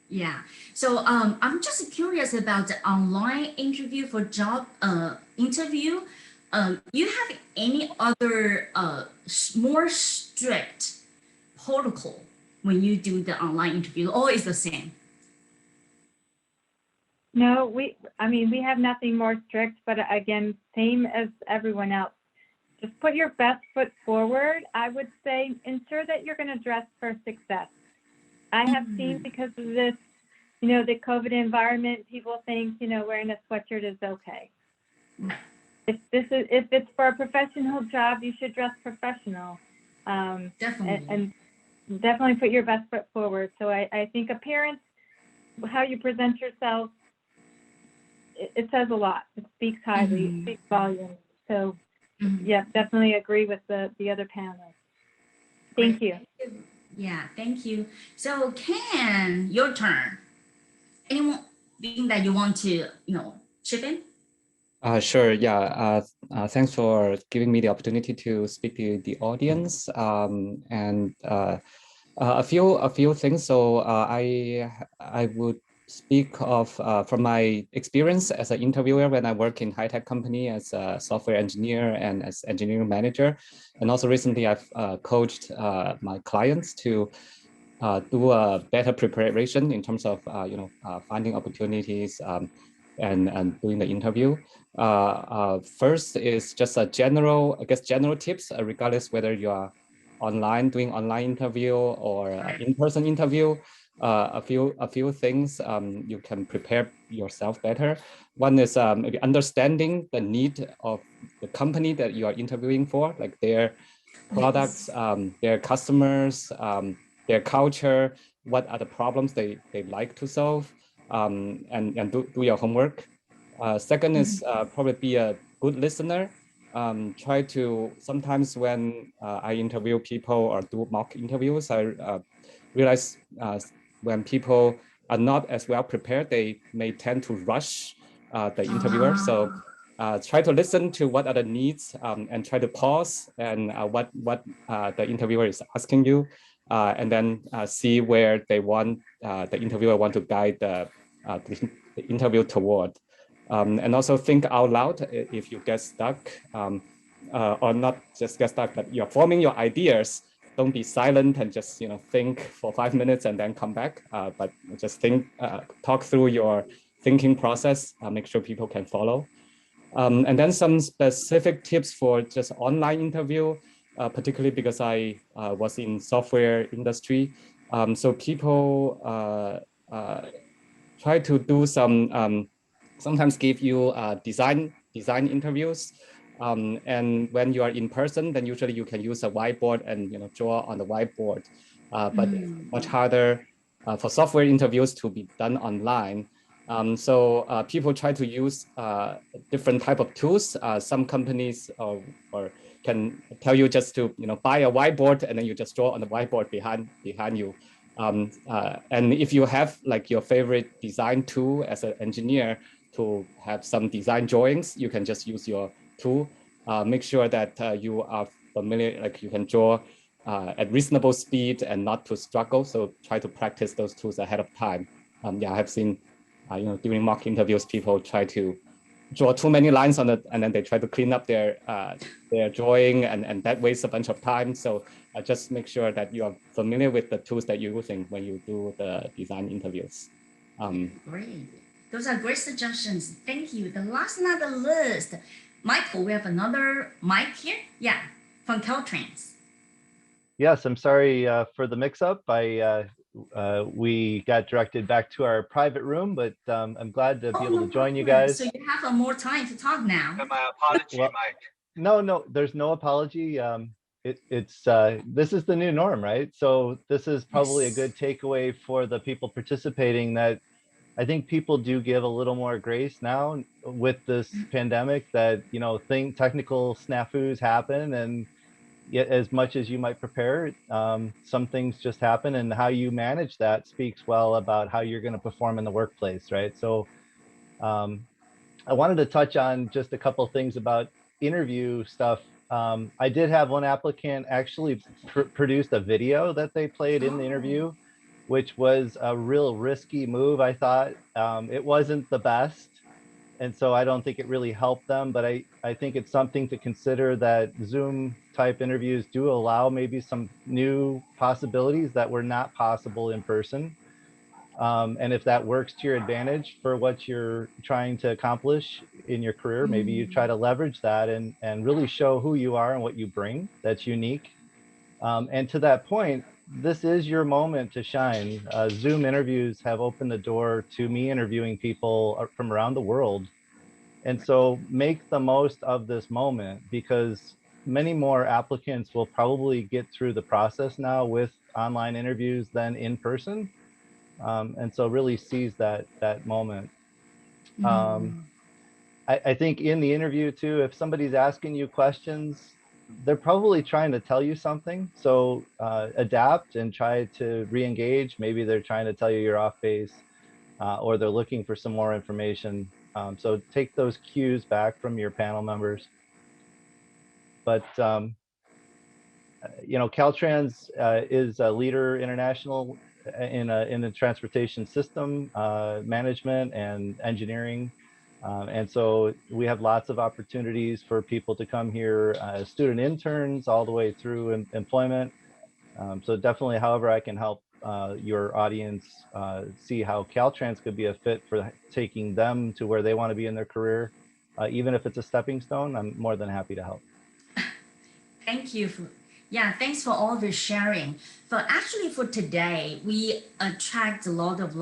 Yeah, so I'm just curious about the online interview for job interview. You have any other more strict protocol when you do the online interview, or is the same? No, we have nothing more strict, but again, same as everyone else. Just put your best foot forward. I would say ensure that you're going to dress for success. I have seen, because of this, the COVID environment, people think, wearing a sweatshirt is okay. If it's for a professional job, you should dress professional. Definitely. And definitely put your best foot forward. So I think appearance, how you present yourself, it says a lot. It speaks highly, it speaks volumes. So yeah, definitely agree with the other panelists. Thank you. Yeah, thank you. So Ken, your turn. Anything that you want to, chip in? Sure. Yeah. Thanks for giving me the opportunity to speak to the audience. And a few things. So I would speak of from my experience as an interviewer when I work in high-tech company as a software engineer and as engineering manager. And also recently I've coached my clients to do a better preparation in terms of finding opportunities and doing the interview. First is just a general tips, regardless whether you are doing online interview or in-person interview. A few things you can prepare yourself better. One is maybe understanding the need of the company that you are interviewing for, like their products, their customers, their culture, what are the problems they like to solve, and do your homework. Second is probably be a good listener. Try to, sometimes when I interview people or do mock interviews, I realize when people are not as well prepared, they may tend to rush the interviewer. So try to listen to what are the needs and try to pause and what the interviewer is asking you, and then see where they want the interviewer want to guide the interview toward. And also think out loud if you get stuck, or not just get stuck, but you're forming your ideas. Don't be silent and just think for 5 minutes and then come back. But just talk through your thinking process. Make sure people can follow. And then some specific tips for just online interview, particularly because I was in software industry. So people try to do some, sometimes give you design interviews. And when you are in person, then usually you can use a whiteboard and draw on the whiteboard. But it's much harder for software interviews to be done online. So people try to use different type of tools. Some companies or can tell you just to buy a whiteboard and then you just draw on the whiteboard behind you. And if you have like your favorite design tool as an engineer to have some design drawings, you can just use your tool. Make sure that you are familiar, like you can draw at reasonable speed and not to struggle. So try to practice those tools ahead of time. Yeah, I have seen, during mock interviews, people try to draw too many lines on it, and then they try to clean up their drawing, and that wastes a bunch of time. So just make sure that you are familiar with the tools that you're using when you do the design interviews. Great. Those are great suggestions. Thank you. The last not the least, Michael, we have another mic here. Yeah, from Caltrans. Yes, I'm sorry for the mix-up. We got directed back to our private room, but I'm glad to be able to join you guys. So you have more time to talk now. My apology, Well, Mike. No, there's no apology. This is the new norm, right? So this is probably a good takeaway for the people participating, that I think people do give a little more grace now with this pandemic, that technical snafus happen, and yet as much as you might prepare, some things just happen, and how you manage that speaks well about how you're going to perform in the workplace, right? So I wanted to touch on just a couple of things about interview stuff. I did have one applicant actually produced a video that they played in the interview, which was a real risky move. I thought it wasn't the best, and so I don't think it really helped them, but I think it's something to consider, that Zoom type interviews do allow maybe some new possibilities that were not possible in person. And if that works to your advantage for what you're trying to accomplish in your career, maybe you try to leverage that and really show who you are and what you bring that's unique. And to that point, this is your moment to shine. Zoom interviews have opened the door to me interviewing people from around the world. And so make the most of this moment, because many more applicants will probably get through the process now with online interviews than in person. And so really seize that moment. I think in the interview too, if somebody's asking you questions, they're probably trying to tell you something. So adapt and try to re-engage. Maybe they're trying to tell you you're off base, or they're looking for some more information. So take those cues back from your panel members. But Caltrans is a leader international in the transportation system management and engineering. And so we have lots of opportunities for people to come here as student interns all the way through employment. So definitely, however I can help your audience see how Caltrans could be a fit for taking them to where they want to be in their career, even if it's a stepping stone, I'm more than happy to help. Thank you. Thanks for all the sharing. But actually for today, we attract a lot of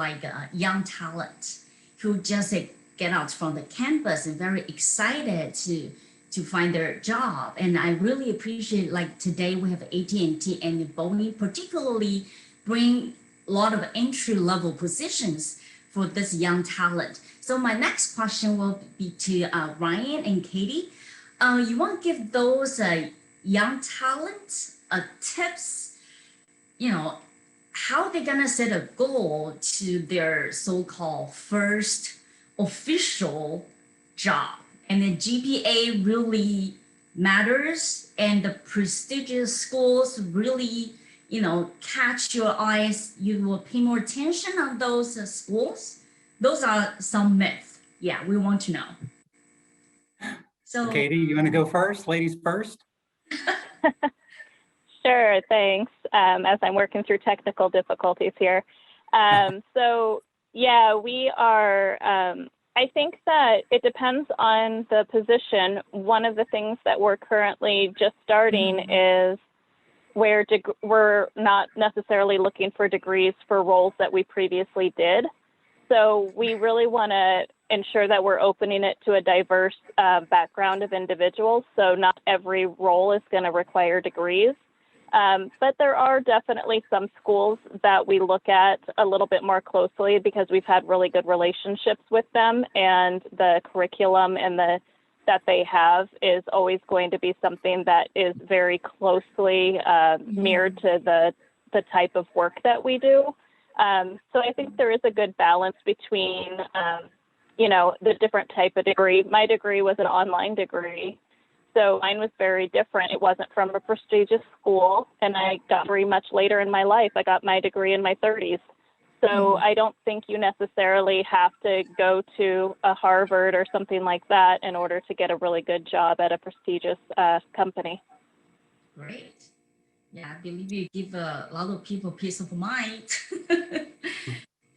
young talent who just get out from the campus and very excited to find their job. And I really appreciate, today we have AT&T and Boeing particularly bring a lot of entry-level positions for this young talent. So my next question will be to Ryan and Katie. You want to give those young talent tips, how they're gonna set a goal to their so-called first official job, and the GPA really matters, and the prestigious schools really, catch your eyes. You will pay more attention on those schools. Those are some myths. Yeah, we want to know. So, Katie, you want to go first? Ladies first. Sure, thanks. As I'm working through technical difficulties here. So yeah, we are, I think that it depends on the position. One of the things that we're currently just starting is where we're not necessarily looking for degrees for roles that we previously did. So we really want to ensure that we're opening it to a diverse background of individuals. So not every role is going to require degrees. But there are definitely some schools that we look at a little bit more closely because we've had really good relationships with them, and the curriculum and that they have is always going to be something that is very closely mirrored to the type of work that we do. So I think there is a good balance between, the different type of degree. My degree was an online degree. So mine was very different. It wasn't from a prestigious school, and I got very much later in my life. I got my degree in my 30s. So I don't think you necessarily have to go to a Harvard or something like that in order to get a really good job at a prestigious company. Great. Yeah, I believe you give a lot of people peace of mind.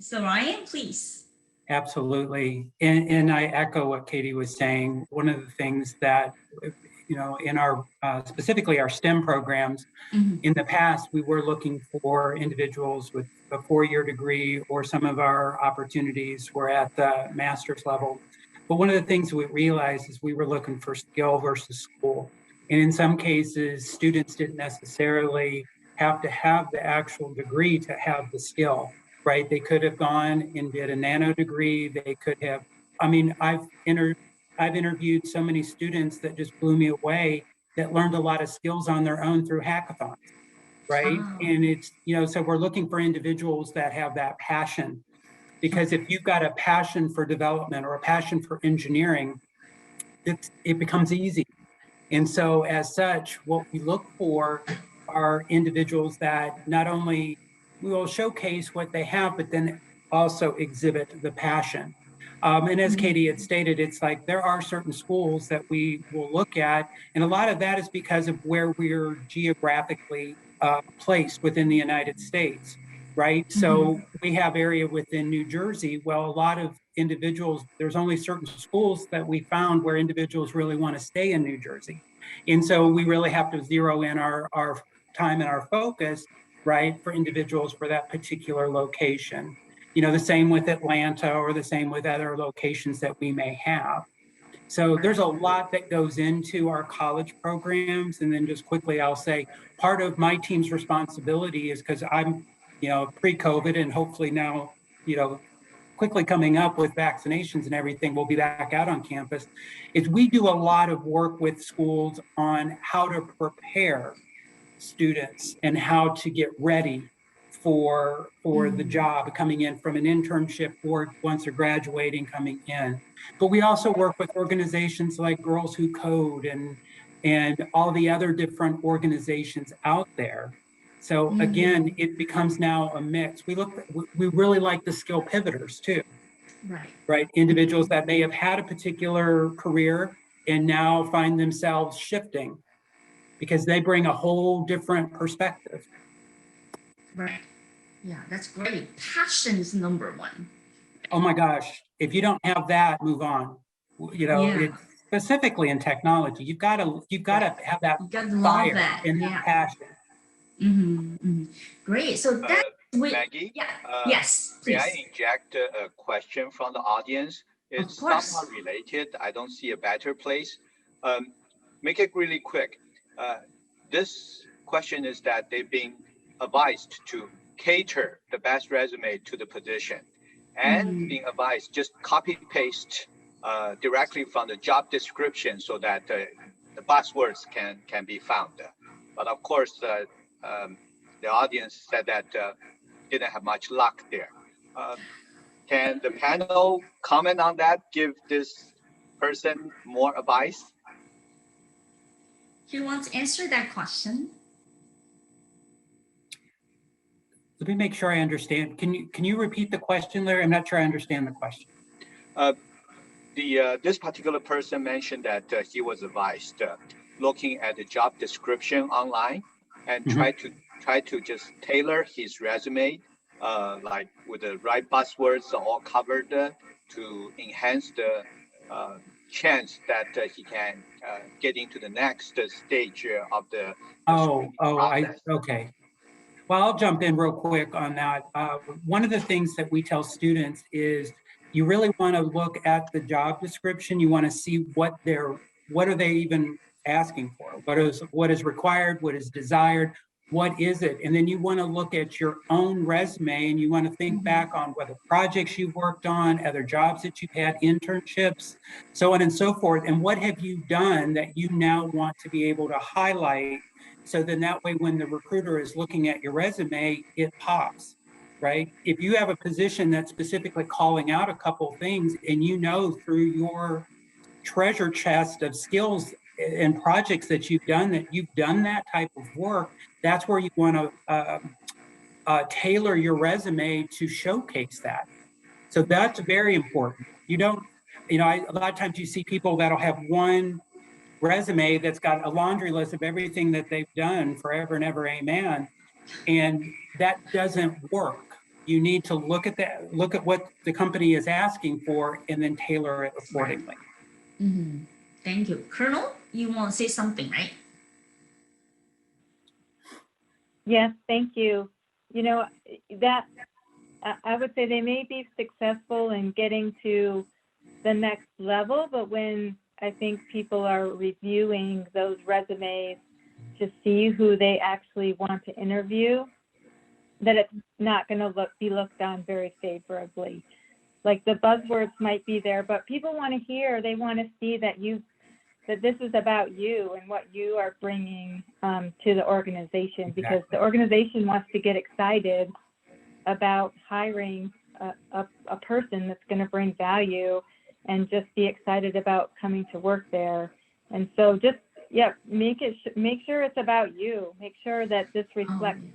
So Ryan, please. Absolutely. And I echo what Katie was saying. One of the things that, in our, specifically our STEM programs, in the past, we were looking for individuals with a 4-year degree, or some of our opportunities were at the master's level. But one of the things we realized is we were looking for skill versus school. And in some cases, students didn't necessarily have to have the actual degree to have the skill, right? They could have gone and did a nano degree. They could have, I've interviewed so many students that just blew me away, that learned a lot of skills on their own through hackathons, right? And it's, so we're looking for individuals that have that passion, because if you've got a passion for development or a passion for engineering, it becomes easy. And so as such, what we look for are individuals that not only will showcase what they have, but then also exhibit the passion. And as Katie had stated, it's like there are certain schools that we will look at, and a lot of that is because of where we're geographically placed within the United States, right? So we have area within New Jersey. Well, a lot of individuals, there's only certain schools that we found where individuals really want to stay in New Jersey. And so we really have to zero in our time and our focus, right, for individuals for that particular location. The same with Atlanta, or the same with other locations that we may have. So there's a lot that goes into our college programs. And then just quickly, I'll say part of my team's responsibility is, because I'm, pre-COVID, and hopefully now, quickly coming up with vaccinations and everything, we'll be back out on campus, is we do a lot of work with schools on how to prepare students and how to get ready for the job, coming in from an internship, or once they're graduating, coming in. But we also work with organizations like Girls Who Code and all the other different organizations out there. So again, it becomes now a mix. We really like the skill pivoters too. Right? Individuals that may have had a particular career and now find themselves shifting, because they bring a whole different perspective. Right. Yeah, that's great. Passion is number one. Oh my gosh. If you don't have that, move on. It's specifically in technology, you've got to have that fire and that passion. Great. So that's Maggie, yes, may I inject a question from the audience? It's somehow related. I don't see a better place. Make it really quick. This question is that they've been advised to cater the best resume to the position, and being advised just copy paste directly from the job description so that the buzzwords can be found. But of course, the audience said that didn't have much luck there. Can the panel comment on that? Give this person more advice? Who wants to answer that question? Let me make sure I understand. Can you repeat the question, Larry? I'm not sure I understand the question. This particular person mentioned that he was advised looking at the job description online and try to just tailor his resume, like with the right buzzwords all covered to enhance the chance that he can get into the next stage of the process. Okay. Well, I'll jump in real quick on that. One of the things that we tell students is you really want to look at the job description. You want to see what are they even asking for? What is required? What is desired? what is it? And then you want to look at your own resume and you want to think back on whether projects you've worked on, other jobs that you've had, internships, so on and so forth. And what have you done that you now want to be able to highlight? So then that way, when the recruiter is looking at your resume, it pops, right? If you have a position that's specifically calling out a couple of things and you know through your treasure chest of skills and projects that you've done that type of work, that's where you want to tailor your resume to showcase that. So that's very important. You don't, a lot of times you see people that'll have one resume that's got a laundry list of everything that they've done forever and ever, amen. And that doesn't work. You need to look at that, look at what the company is asking for, and then tailor it accordingly. Mm-hmm. Thank you. Colonel, you want to say something, right? Yes, thank you. That I would say they may be successful in getting to the next level, but when I think people are reviewing those resumes to see who they actually want to interview, that it's not going to be looked on very favorably. Like the buzzwords might be there, but people want to hear, they want to see that this is about you and what you are bringing to the organization, because the organization wants to get excited about hiring a person that's going to bring value and just be excited about coming to work there. And so just, make sure it's about you. Make sure that this reflects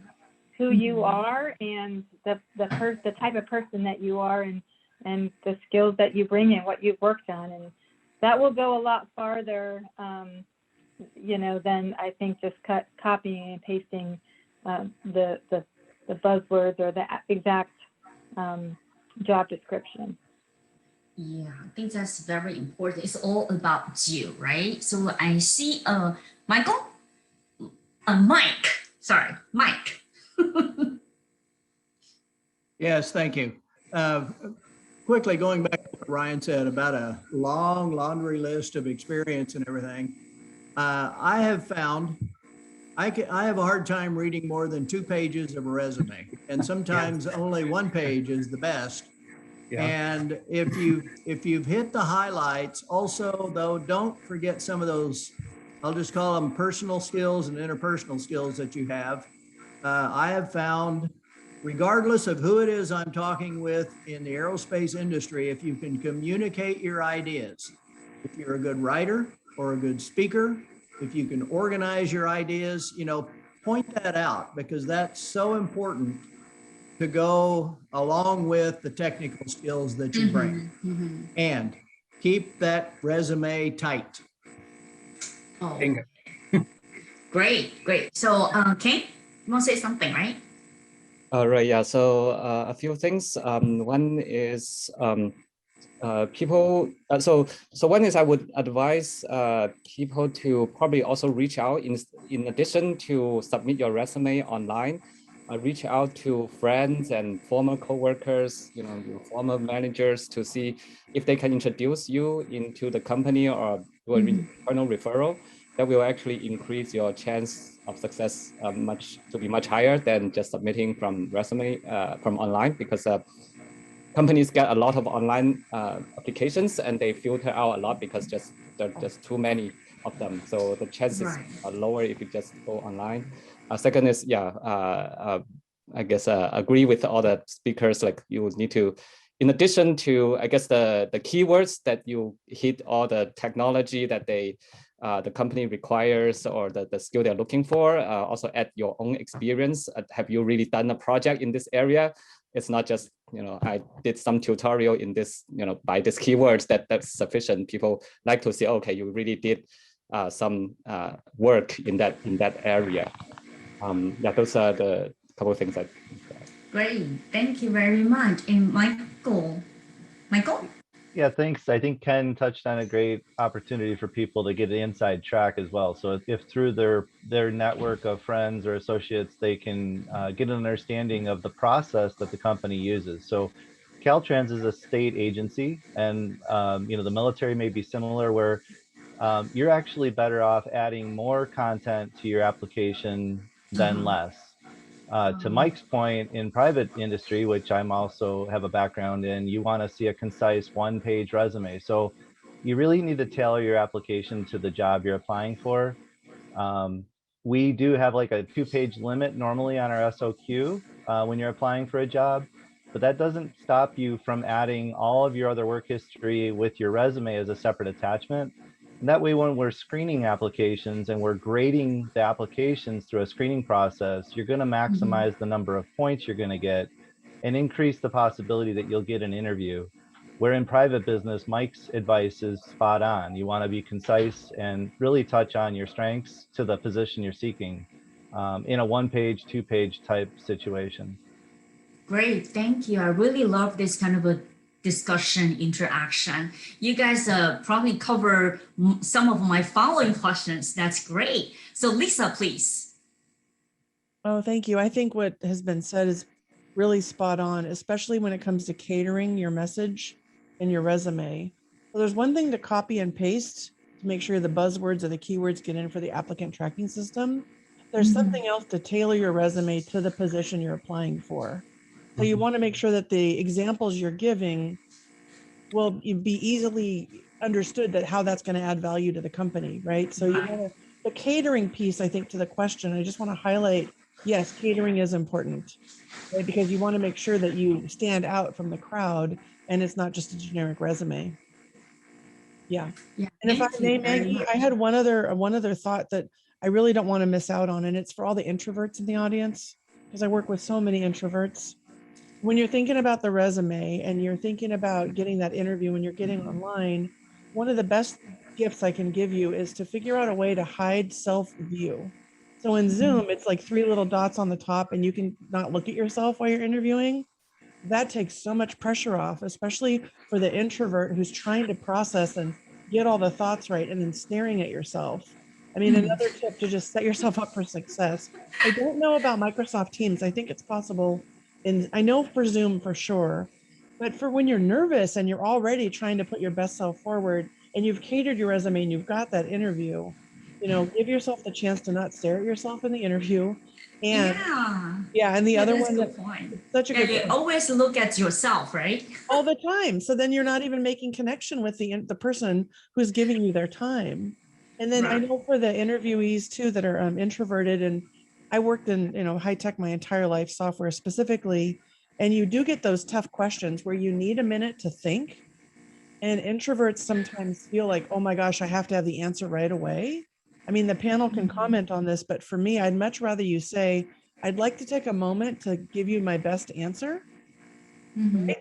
who you are and the type of person that you are, and the skills that you bring in, what you've worked on. And that will go a lot farther, than I think just copying and pasting the buzzwords or the exact job description. Yeah, I think that's very important. It's all about you, right? So I see Michael, Mike. Sorry, Mike. Yes, thank you. Quickly going back to what Ryan said about a long laundry list of experience and everything, I have found I have a hard time reading more than 2 pages of a resume, and sometimes only 1 page is the best. Yeah. And if you've hit the highlights, also though, don't forget some of those, I'll just call them personal skills and interpersonal skills that you have. I have found, regardless of who it is I'm talking with in the aerospace industry, if you can communicate your ideas, if you're a good writer or a good speaker, if you can organize your ideas, point that out, because that's so important to go along with the technical skills that you bring. And keep that resume tight. Oh, great. So, Ken, you want to say something, right? Right, yeah. So a few things. One is people. So one is I would advise people to probably also reach out in addition to submit your resume online. Reach out to friends and former coworkers, your former managers, to see if they can introduce you into the company or do an internal referral. That will actually increase your chance of success to be much higher than just submitting from resume from online, because companies get a lot of online applications and they filter out a lot because there are just too many of them. So the chances are lower if you just go online. Second is, I guess agree with all the speakers, like you need to, in addition to, I guess, the keywords that you hit all the technology that the company requires or the skill they're looking for, also add your own experience. Have you really done a project in this area? It's not just, I did some tutorial in this, by this keywords, that's sufficient. People like to see, okay, you really did some work in that area. Those are the couple of things. Great, thank you very much. And Michael? Yeah, thanks. I think Ken touched on a great opportunity for people to get an inside track as well. So if through their network of friends or associates, they can get an understanding of the process that the company uses. So Caltrans is a state agency, and the military may be similar, where you're actually better off adding more content to your application than less. To Mike's point, in private industry, which I'm also have a background in, you want to see a concise one-page resume. So you really need to tailor your application to the job you're applying for. We do have like a 2-page limit normally on our SOQ when you're applying for a job, but that doesn't stop you from adding all of your other work history with your resume as a separate attachment. And that way, when we're screening applications and we're grading the applications through a screening process, you're going to maximize the number of points you're going to get and increase the possibility that you'll get an interview. Where in private business, Mike's advice is spot on. You want to be concise and really touch on your strengths to the position you're seeking in a 1-page, 2-page type situation. Great, thank you. I really love this kind of a discussion interaction. You guys probably cover some of my following questions. That's great. So Lisa, please. Oh, thank you. I think what has been said is really spot on, especially when it comes to catering your message and your resume. So there's one thing to copy and paste to make sure the buzzwords or the keywords get in for the applicant tracking system. There's something else to tailor your resume to the position you're applying for. So you want to make sure that the examples you're giving will be easily understood, that how that's going to add value to the company, right? So you want to, the catering piece, I think, to the question, I just want to highlight, yes, catering is important, right? Because you want to make sure that you stand out from the crowd and it's not just a generic resume. Yeah. And if I may, Maggie, I had one other thought that I really don't want to miss out on, and it's for all the introverts in the audience, because I work with so many introverts. When you're thinking about the resume and you're thinking about getting that interview when you're getting online, one of the best gifts I can give you is to figure out a way to hide self-view. So in Zoom, it's like 3 little dots on the top and you can not look at yourself while you're interviewing. That takes so much pressure off, especially for the introvert who's trying to process and get all the thoughts right and then staring at yourself. I mean, another tip to just set yourself up for success. I don't know about Microsoft Teams. I think it's possible. And I know for Zoom for sure, but for when you're nervous and you're already trying to put your best self forward and you've catered your resume and you've got that interview, you know, give yourself the chance to not stare at yourself in the interview. And and the other one, that's a good point. Such a good you point. Always look at yourself, right? All the time. So then you're not even making connection with the person who's giving you their time. And then I know for the interviewees too that are introverted, and I worked in, you know, high tech my entire life, software specifically, and you do get those tough questions where you need a minute to think. And introverts sometimes feel like, oh my gosh, I have to have the answer right away. I mean, the panel can comment on this, but for me, I'd much rather you say, I'd like to take a moment to give you my best answer. Right?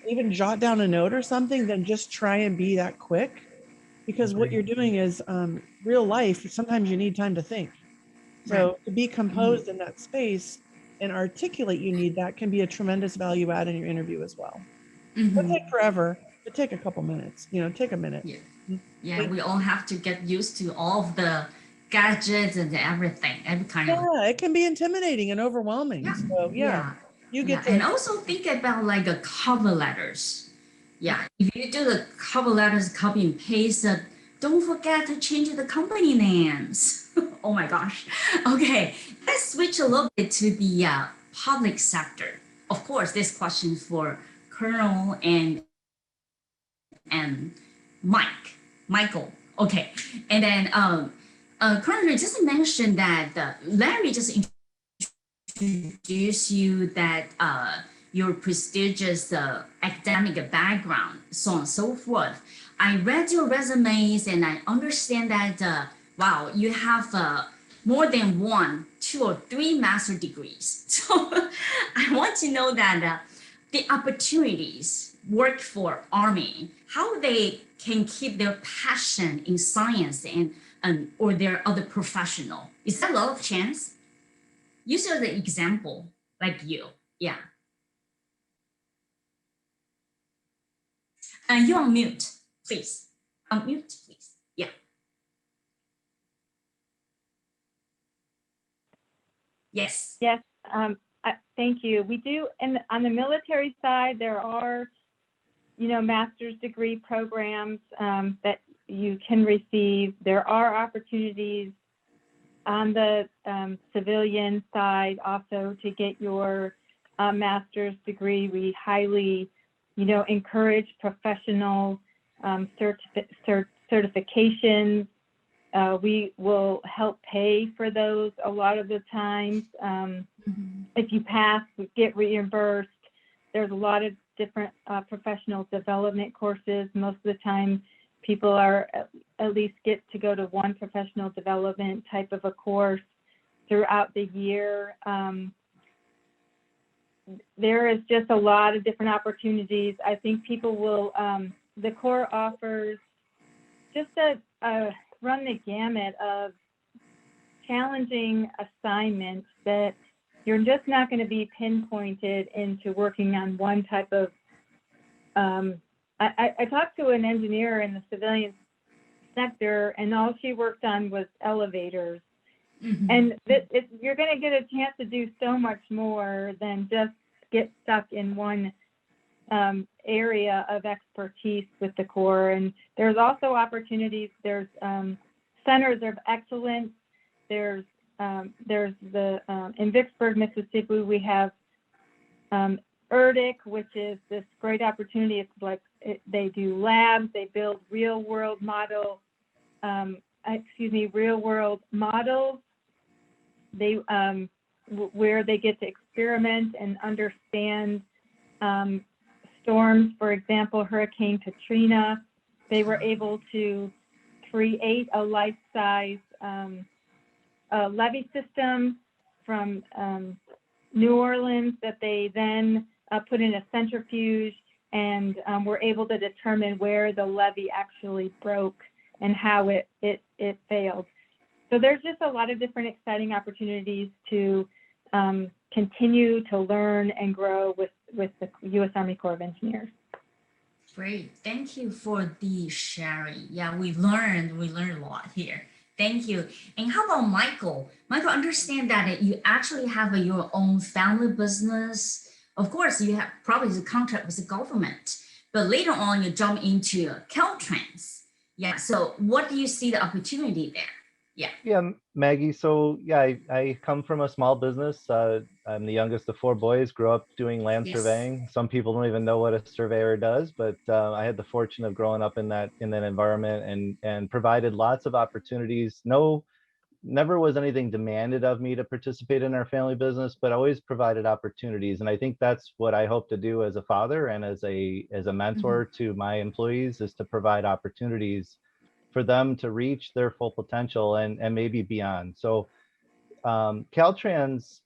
Even jot down a note or something, then just try and be that quick. Because what you're doing is real life, sometimes you need time to think. So to be composed in that space and articulate you need, that can be a tremendous value add in your interview as well. It'll take forever, but take a couple minutes, you know, take a minute. Yeah, we all have to get used to all of the gadgets and everything, every kind of. Yeah, it can be intimidating and overwhelming. So you get to. And also think about like the cover letters. Yeah, if you do the cover letters, copy and paste, don't forget to change the company names. Oh my gosh. Okay, let's switch a little bit to the public sector. Of course, this question is for Colonel and Michael. Okay, and then Colonel just mentioned that Larry just introduced you that your prestigious academic background, so on and so forth. I read your resumes and I understand that, wow, you have more than 1, 2, or 3 master degrees. So I want to know that the opportunities work for Army, how they can keep their passion in science and or their other professional. Is that a lot of chance? Use as an example, like you, yeah. You're on mute, please. Unmute, please. Yeah. Yes. Yes. Thank you. We do, and on the military side, there are, you know, master's degree programs that you can receive. There are opportunities on the civilian side, also to get your master's degree, we highly, encourage professional certifications. We will help pay for those a lot of the times. If you pass, we get reimbursed. There's a lot of different professional development courses. Most of the time, people are at least get to go to one professional development type of a course throughout the year. There is just a lot of different opportunities. I think people will, the Corps offers just run the gamut of challenging assignments that you're just not going to be pinpointed into working on one type of, I talked to an engineer in the civilian sector, and all she worked on was elevators. And you're going to get a chance to do so much more than just get stuck in one area of expertise with the Corps. And there's also opportunities. There's centers of excellence. There's the in Vicksburg, Mississippi, we have ERDIC, which is this great opportunity. It's like they do labs, they build real world models. They where they get to experiment and understand storms. For example, Hurricane Katrina, they were able to create a life-size levee system from New Orleans that they then put in a centrifuge, and were able to determine where the levee actually broke and how it failed. So there's just a lot of different exciting opportunities to continue to learn and grow with the U.S. Army Corps of Engineers. Great, thank you for the sharing. Yeah, we learned a lot here. Thank you. And how about Michael? Michael, understand that you actually have your own family business. Of course, you have probably the contract with the government, but later on you jump into Caltrans. Yeah, so what do you see the opportunity there? Yeah, Maggie. So yeah, I come from a small business. I'm the youngest of 4 boys, grew up doing land surveying. Some people don't even know what a surveyor does, but I had the fortune of growing up in that environment and provided lots of opportunities. Never was anything demanded of me to participate in our family business, but always provided opportunities. And I think that's what I hope to do as a father and as a mentor to my employees, is to provide opportunities for them to reach their full potential and maybe beyond. So Caltrans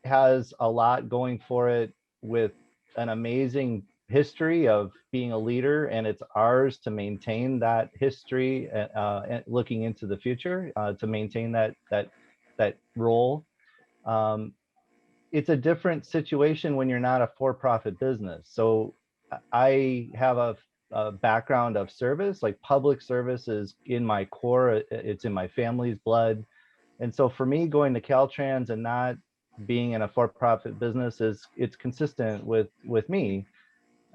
has a lot going for it, with an amazing history of being a leader, and it's ours to maintain that history, looking into the future, to maintain that role. It's a different situation when you're not a for-profit business. So I have a background of service, like public service is in my core, it's in my family's blood. And so for me, going to Caltrans and not being in a for-profit business it's consistent with me.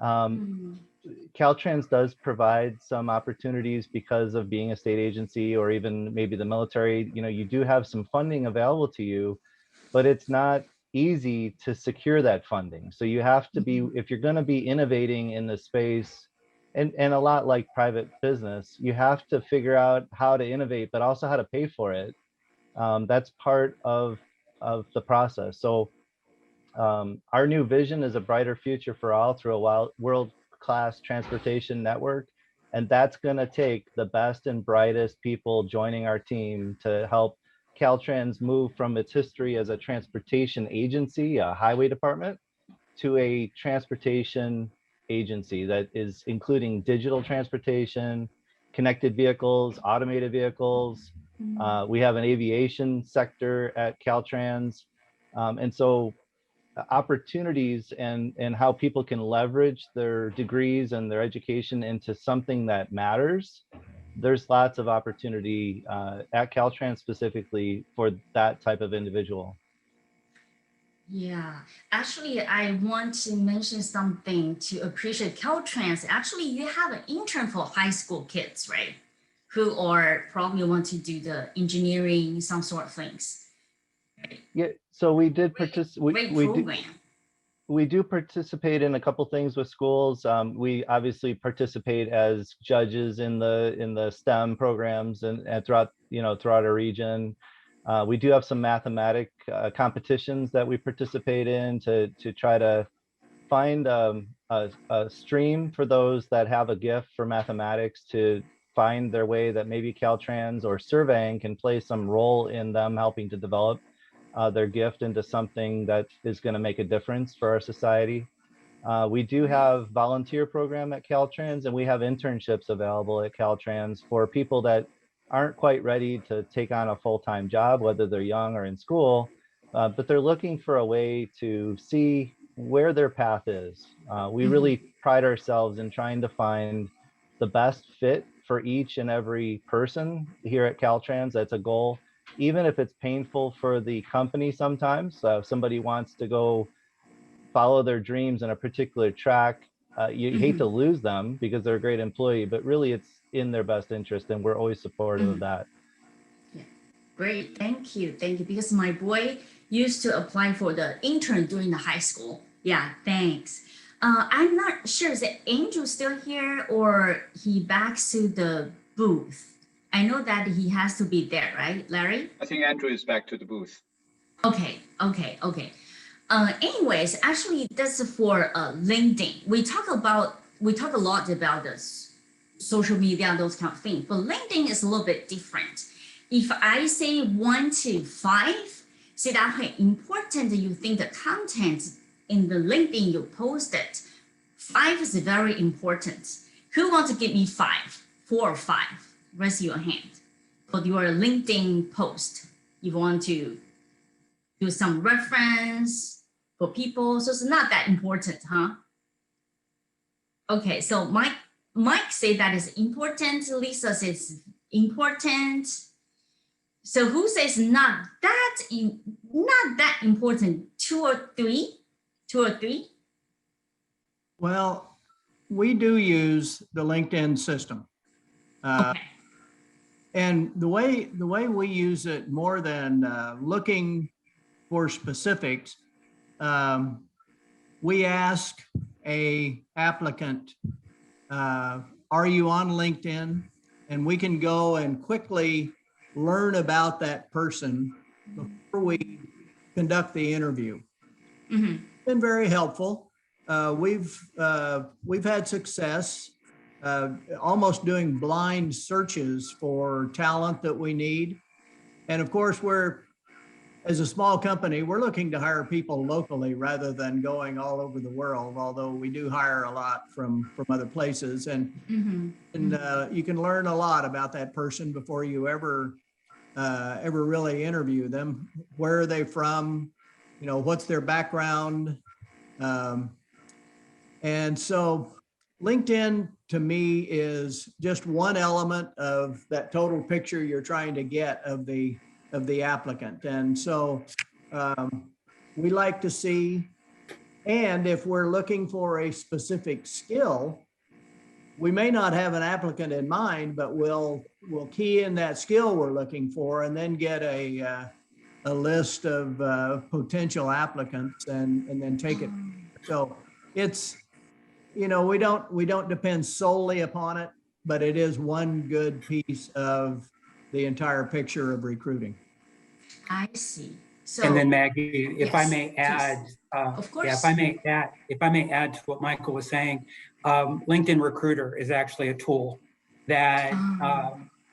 Caltrans does provide some opportunities because of being a state agency, or even maybe the military. You do have some funding available to you, but it's not easy to secure that funding. So you have to be, if you're going to be innovating in the space, and a lot like private business, you have to figure out how to innovate, but also how to pay for it. That's part of the process. So our new vision is a brighter future for all through a world-class transportation network. And that's going to take the best and brightest people joining our team to help Caltrans move from its history as a transportation agency, a highway department, to a transportation agency that is including digital transportation, connected vehicles, automated vehicles. We have an aviation sector at Caltrans. And so opportunities and how people can leverage their degrees and their education into something that matters. There's lots of opportunity at Caltrans specifically for that type of individual. Yeah, actually, I want to mention something to appreciate Caltrans. Actually, you have an intern for high school kids, right? who are probably want to do the engineering, some sort of things. Yeah, so we did participate. Great program. We do participate in a couple things with schools. We obviously participate as judges in the STEM programs and throughout our region. We do have some mathematic competitions that we participate in to try to find a stream for those that have a gift for mathematics to find their way that maybe Caltrans or surveying can play some role in them helping to develop their gift into something that is going to make a difference for our society. We do have volunteer program at Caltrans, and we have internships available at Caltrans for people that aren't quite ready to take on a full-time job, whether they're young or in school, but they're looking for a way to see where their path is. We really pride ourselves in trying to find the best fit for each and every person here at Caltrans. That's a goal. Even if it's painful for the company sometimes, if somebody wants to go follow their dreams in a particular track, you hate to lose them because they're a great employee, but really it's in their best interest, and we're always supportive of that. Yeah. Great, thank you, because my boy used to apply for the intern during the high school. Yeah, thanks. I'm not sure, is it Andrew still here or he back to the booth? I know that he has to be there, right, Larry? I think Andrew is back to the booth. Okay. Anyways, actually, that's for LinkedIn. We talk a lot about this social media, those kind of things, but LinkedIn is a little bit different. If I say 1 to 5, say that how important you think the content in the LinkedIn you posted, 5 is very important. Who wants to give me 5, 4 or 5? Raise your hand for your LinkedIn post. You want to do some reference for people, so it's not that important, huh? Okay, so Mike say that is important. Lisa says important. So who says not that important? 2 or 3? 2 or 3? Well, we do use the LinkedIn system. Okay. And the way we use it, more than looking for specifics, we ask a applicant, are you on LinkedIn? And we can go and quickly learn about that person before we conduct the interview. It's been very helpful. We've had success almost doing blind searches for talent that we need. And of course, as a small company, we're looking to hire people locally rather than going all over the world, although we do hire a lot from other places. And, you can learn a lot about that person before you ever really interview them. Where are they from? What's their background? And so LinkedIn to me is just one element of that total picture you're trying to get of the applicant. And so we like to see, and if we're looking for a specific skill, we may not have an applicant in mind, but we'll key in that skill we're looking for and then get a list of potential applicants and then take it. So it's, we don't depend solely upon it, but it is one good piece of the entire picture of recruiting. I see. So, and then Maggie, if yes, I may add, of course. yeah, if I may add to what Michael was saying, LinkedIn Recruiter is actually a tool that,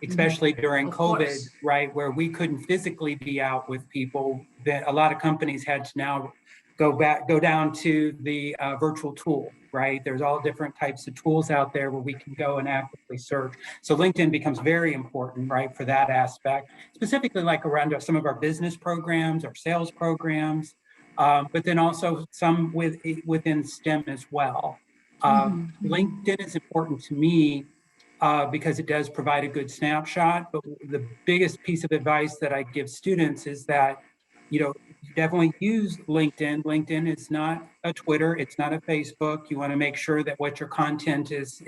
especially during COVID, right, where we couldn't physically be out with people, that a lot of companies had to now go down to the virtual tool, right? There's all different types of tools out there where we can go and actively search. So LinkedIn becomes very important, right, for that aspect, specifically like around some of our business programs, our sales programs, but then also some within STEM as well. LinkedIn is important to me because it does provide a good snapshot, but the biggest piece of advice that I give students is that, definitely use LinkedIn. LinkedIn is not a Twitter. It's not a Facebook. You want to make sure that what your content is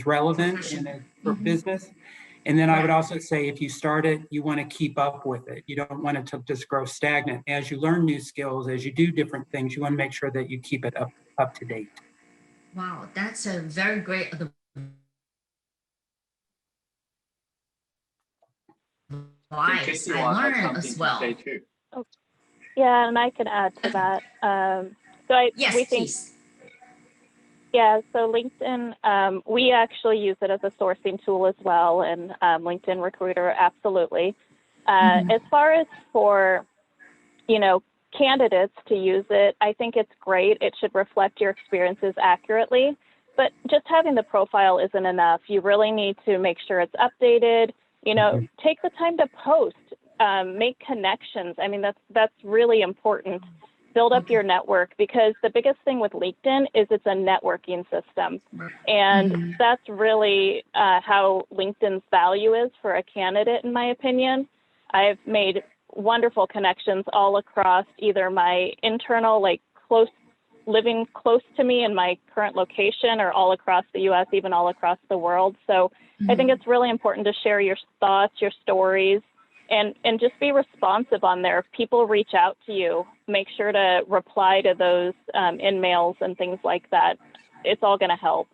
relevant and for business. And then I would also say, if you start it, you want to keep up with it. You don't want it to just grow stagnant. As you learn new skills, as you do different things, you want to make sure that you keep it up to date. Wow, that's a very great advice. Casey I will have learned something as well. to say too. Oh, yeah, and I can add to that. Yes, we think, please. yeah, so LinkedIn, we actually use it as a sourcing tool as well, and LinkedIn Recruiter, absolutely. As far as for, candidates to use it, I think it's great. It should reflect your experiences accurately, but just having the profile isn't enough. You really need to make sure it's updated. Take the time to post, make connections. I mean, that's really important. Build up your network, because the biggest thing with LinkedIn is it's a networking system. And that's really how LinkedIn's value is for a candidate, in my opinion. I've made wonderful connections all across either my internal, living close to me in my current location, or all across the US, even all across the world. So I think it's really important to share your thoughts, your stories, and just be responsive on there. If people reach out to you, make sure to reply to those in-mails and things like that. It's all going to help.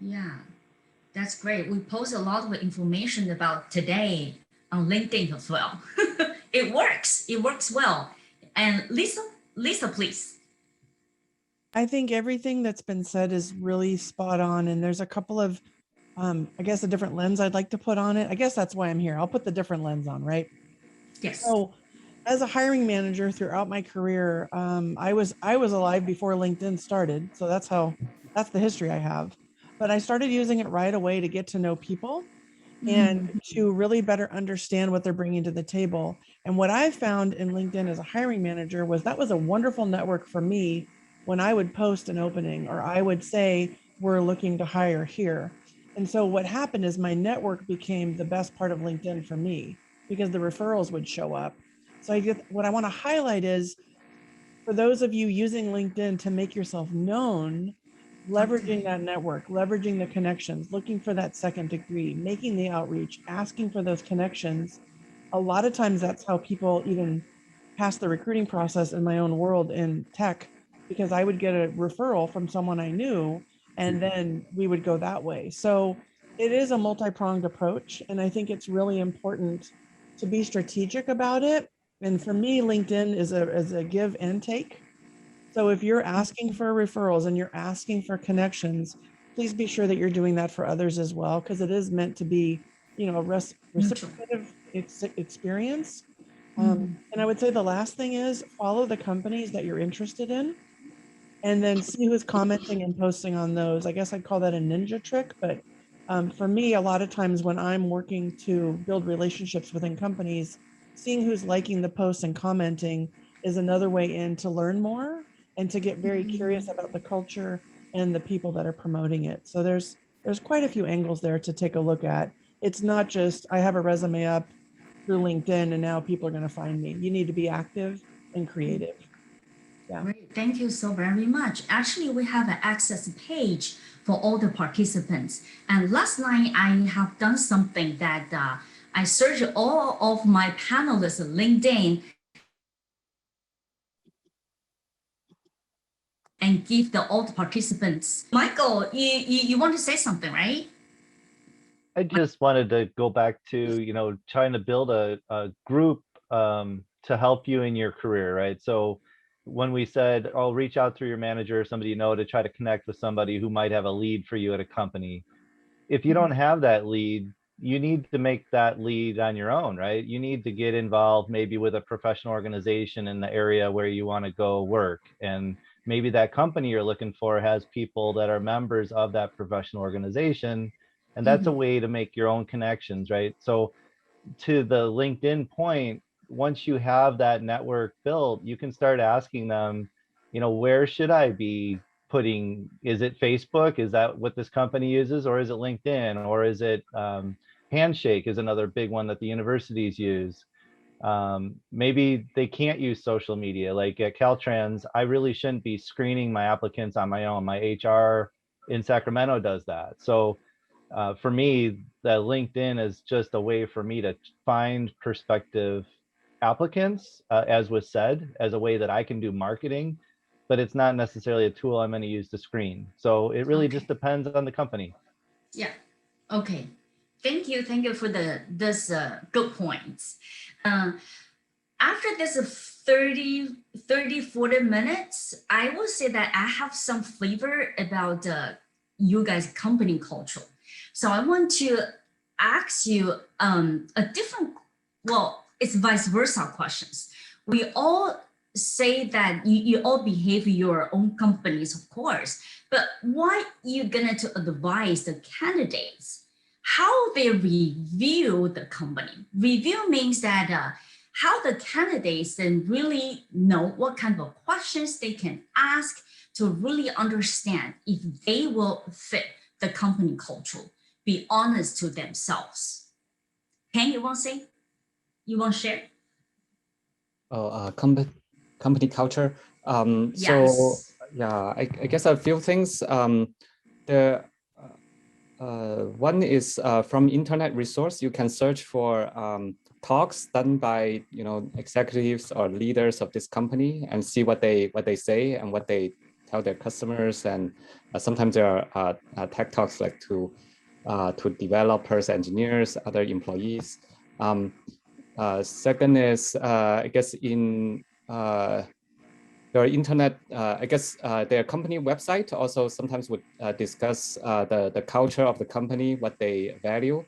Yeah, that's great. We post a lot of information about today on LinkedIn as well. It works. It works well. And Lisa, please. I think everything that's been said is really spot on. And there's a couple of, I guess, a different lens I'd like to put on it. I guess that's why I'm here. I'll put the different lens on, right? Yes. So as a hiring manager throughout my career, I was alive before LinkedIn started. So that's the history I have. But I started using it right away to get to know people and to really better understand what they're bringing to the table. And what I found in LinkedIn as a hiring manager was that was a wonderful network for me when I would post an opening, or I would say, we're looking to hire here. And so what happened is my network became the best part of LinkedIn for me, because the referrals would show up. So what I want to highlight is, for those of you using LinkedIn to make yourself known, leveraging that network, leveraging the connections, looking for that second degree, making the outreach, asking for those connections. A lot of times that's how people even pass the recruiting process in my own world in tech, because I would get a referral from someone I knew, and then we would go that way. So it is a multi-pronged approach, and I think it's really important to be strategic about it. And for me, LinkedIn is a give and take. So if you're asking for referrals and you're asking for connections, please be sure that you're doing that for others as well, because it is meant to be, a reciprocative experience. And I would say the last thing is follow the companies that you're interested in, and then see who's commenting and posting on those. I guess I'd call that a ninja trick, but for me, a lot of times when I'm working to build relationships within companies, seeing who's liking the posts and commenting is another way in to learn more and to get very curious about the culture and the people that are promoting it. So there's quite a few angles there to take a look at. It's not just I have a resume up through LinkedIn and now people are going to find me. You need to be active and creative. Yeah. Great. Thank you so very much. Actually, we have an access page for all the participants. And last night, I have done something that I searched all of my panelists on LinkedIn and give all the participants. Michael, you want to say something, right? I just wanted to go back to, trying to build a group to help you in your career, right? So when we said, oh, reach out through your manager or somebody to try to connect with somebody who might have a lead for you at a company. If you don't have that lead, you need to make that lead on your own, right? You need to get involved maybe with a professional organization in the area where you want to go work. And maybe that company you're looking for has people that are members of that professional organization. And that's a way to make your own connections, right? So to the LinkedIn point, once you have that network built, you can start asking them, where should I be putting, is it Facebook? Is that what this company uses? Or is it LinkedIn? Or is it Handshake is another big one that the universities use. Maybe they can't use social media. Like at Caltrans, I really shouldn't be screening my applicants on my own. My HR in Sacramento does that. So For me, the LinkedIn is just a way for me to find prospective applicants, as was said, as a way that I can do marketing, but it's not necessarily a tool I'm going to use to screen. So it really just depends on the company. Yeah. Okay. Thank you. Thank you for this good points. After this 40 minutes, I will say that I have some flavor about you guys' company culture. So I want to ask you a different, well, it's vice versa questions. We all say that you all behave your own companies, of course, but what you gonna to advise the candidates, how they review the company? Review means that how the candidates then really know what kind of questions they can ask to really understand if they will fit the company culture, be honest to themselves. Ken, you want to say? You want to share? Oh, company culture. So Yes. yeah, I guess a few things. The one is from internet resource. You can search for talks done by executives or leaders of this company and see what they say and what they tell their customers. And sometimes there are tech talks like to developers, engineers, other employees. Second is I guess in their internet, I guess their company website also sometimes would discuss the culture of the company, what they value.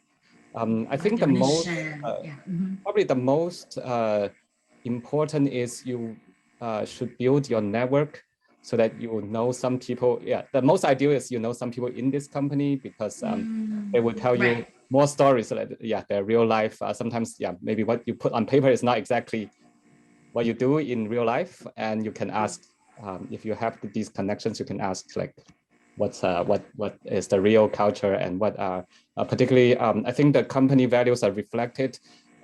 I think the most, probably the most important is you should build your network so that you know some people. Yeah, the most ideal is some people in this company because they will tell you more stories. Like, yeah, their real life. Sometimes, yeah, maybe what you put on paper is not exactly what you do in real life, and you can ask if you have these connections. You can ask like, what is the real culture, and what are particularly I think the company values are reflected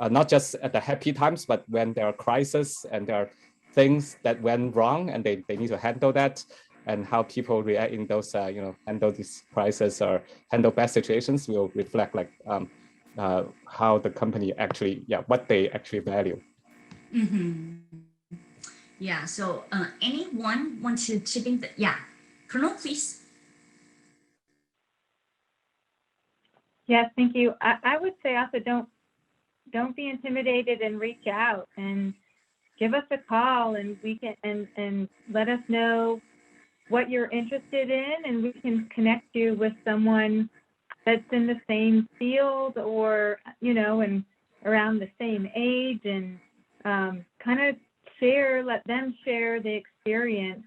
not just at the happy times, but when there are crises and there are things that went wrong and they need to handle that, and how people react in those handle these crises or handle bad situations will reflect like how the company actually, what they actually value. Yeah, so anyone want to chip in? Colonel, please. Yes, thank you. I would say also don't be intimidated and reach out and give us a call, and we can and let us know what you're interested in, and we can connect you with someone that's in the same field or and around the same age, and kind of let them share the experience.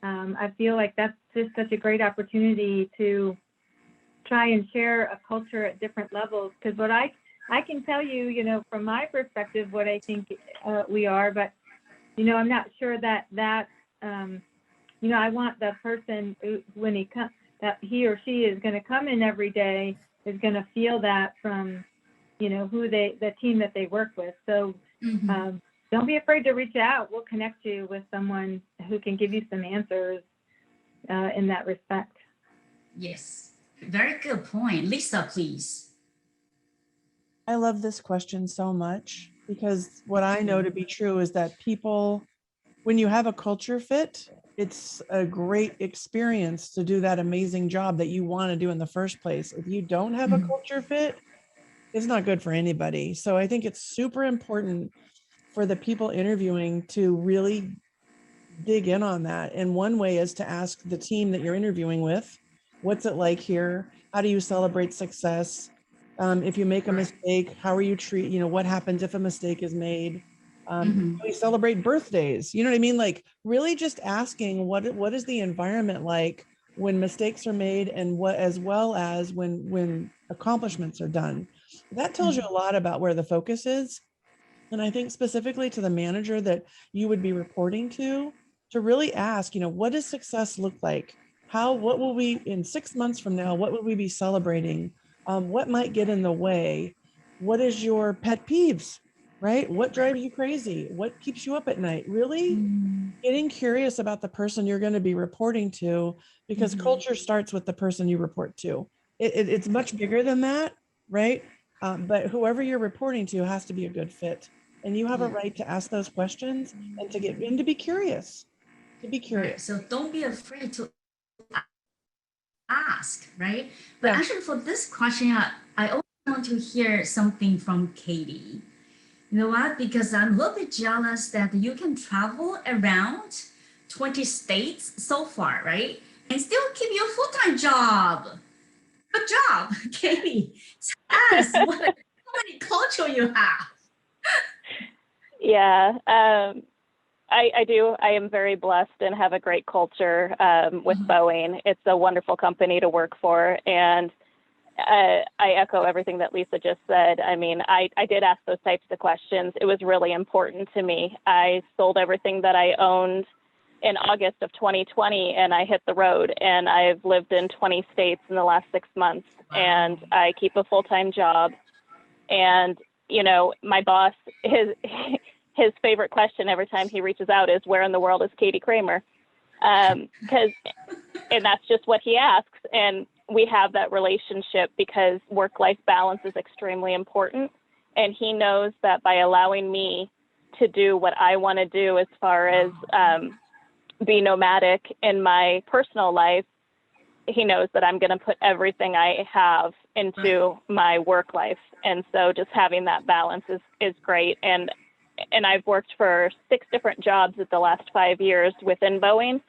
I feel like that's just such a great opportunity to try and share a culture at different levels, because what I can tell you, from my perspective, what I think we are, but I'm not sure that I want the person when he comes, that he or she is going to come in every day is going to feel that from the team that they work with. So don't be afraid to reach out. We'll connect you with someone who can give you some answers in that respect. Yes, very good point. Lisa, please. I love this question so much, because what I know to be true is that people, when you have a culture fit, it's a great experience to do that amazing job that you want to do in the first place. If you don't have a culture fit, it's not good for anybody. So I think it's super important for the people interviewing to really dig in on that. And one way is to ask the team that you're interviewing with, what's it like here? How do you celebrate success? If you make a mistake, how are you treat, what happens if a mistake is made? We celebrate birthdays, you know what I mean? Like really just asking what is the environment like when mistakes are made, and what, as well as when accomplishments are done. That tells you a lot about where the focus is. And I think specifically to the manager that you would be reporting to really ask, what does success look like? What will we, in 6 months from now, what will we be celebrating? What might get in the way? What is your pet peeves, right? What drives you crazy? What keeps you up at night? Really getting curious about the person you're going to be reporting to, because culture starts with the person you report to. It's much bigger than that, right? But whoever you're reporting to has to be a good fit. And you have a right to ask those questions and to be curious, Right. So don't be afraid to ask, right? But actually for this question, I also want to hear something from Katie. You know what? Because I'm a little bit jealous that you can travel around 20 states so far, right? And still keep your full-time job. Good job, Katie. Tell us how many culture you have. Yeah, I do. I am very blessed and have a great culture with Boeing. It's a wonderful company to work for. And I echo everything that Lisa just said. I mean, I did ask those types of questions. It was really important to me. I sold everything that I owned in August of 2020 and I hit the road, and I've lived in 20 states in the last 6 months. And I keep a full-time job. And, you know, my boss, his favorite question every time he reaches out is, where in the world is Katie Kramer? And that's just what he asks. And we have that relationship because work-life balance is extremely important. And he knows that by allowing me to do what I want to do as far as be nomadic in my personal life, he knows that I'm going to put everything I have into my work life. And so just having that balance is great. And I've worked for 6 different jobs at the last 5 years within Boeing.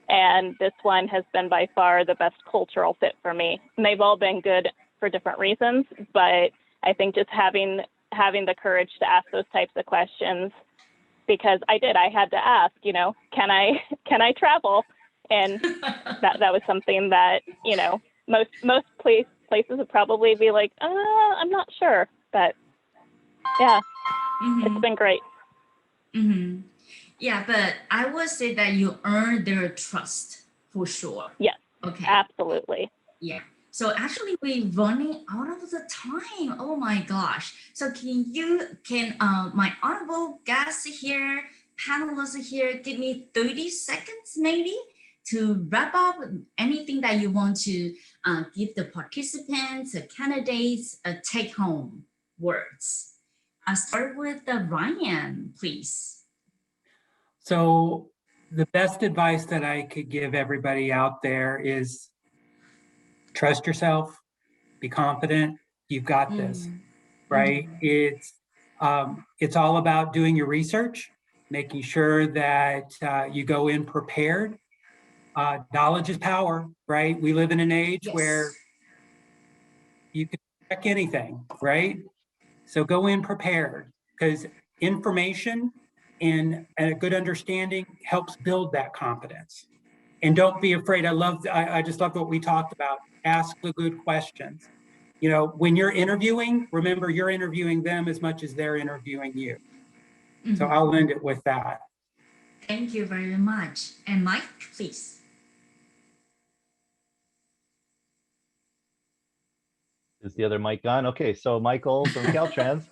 And this one has been by far the best cultural fit for me. And they've all been good for different reasons, but I think just having the courage to ask those types of questions, because I had to ask, you know, can I travel? And that was something that, you know, most places would probably be like, I'm not sure, but yeah, it's been great. Yeah, but I would say that you earned their trust for sure. Yes. Okay. Absolutely. Yeah. So actually we're running out of the time. Oh my gosh. So can my honorable guests here, panelists here, give me 30 seconds maybe to wrap up anything that you want to give the participants, the candidates, take home words. I'll start with Ryan, please. So the best advice that I could give everybody out there is trust yourself, be confident, you've got this, right? It's all about doing your research, making sure that you go in prepared. Knowledge is power, right? We live in an age where you can check anything, right? So go in prepared, because information and a good understanding helps build that confidence. And don't be afraid. I just love what we talked about. Ask the good questions. You know, when you're interviewing, remember you're interviewing them as much as they're interviewing you. So I'll end it with that. Thank you very much. And Mike, please. Is the other mic on? Okay, so Michael from Caltrans.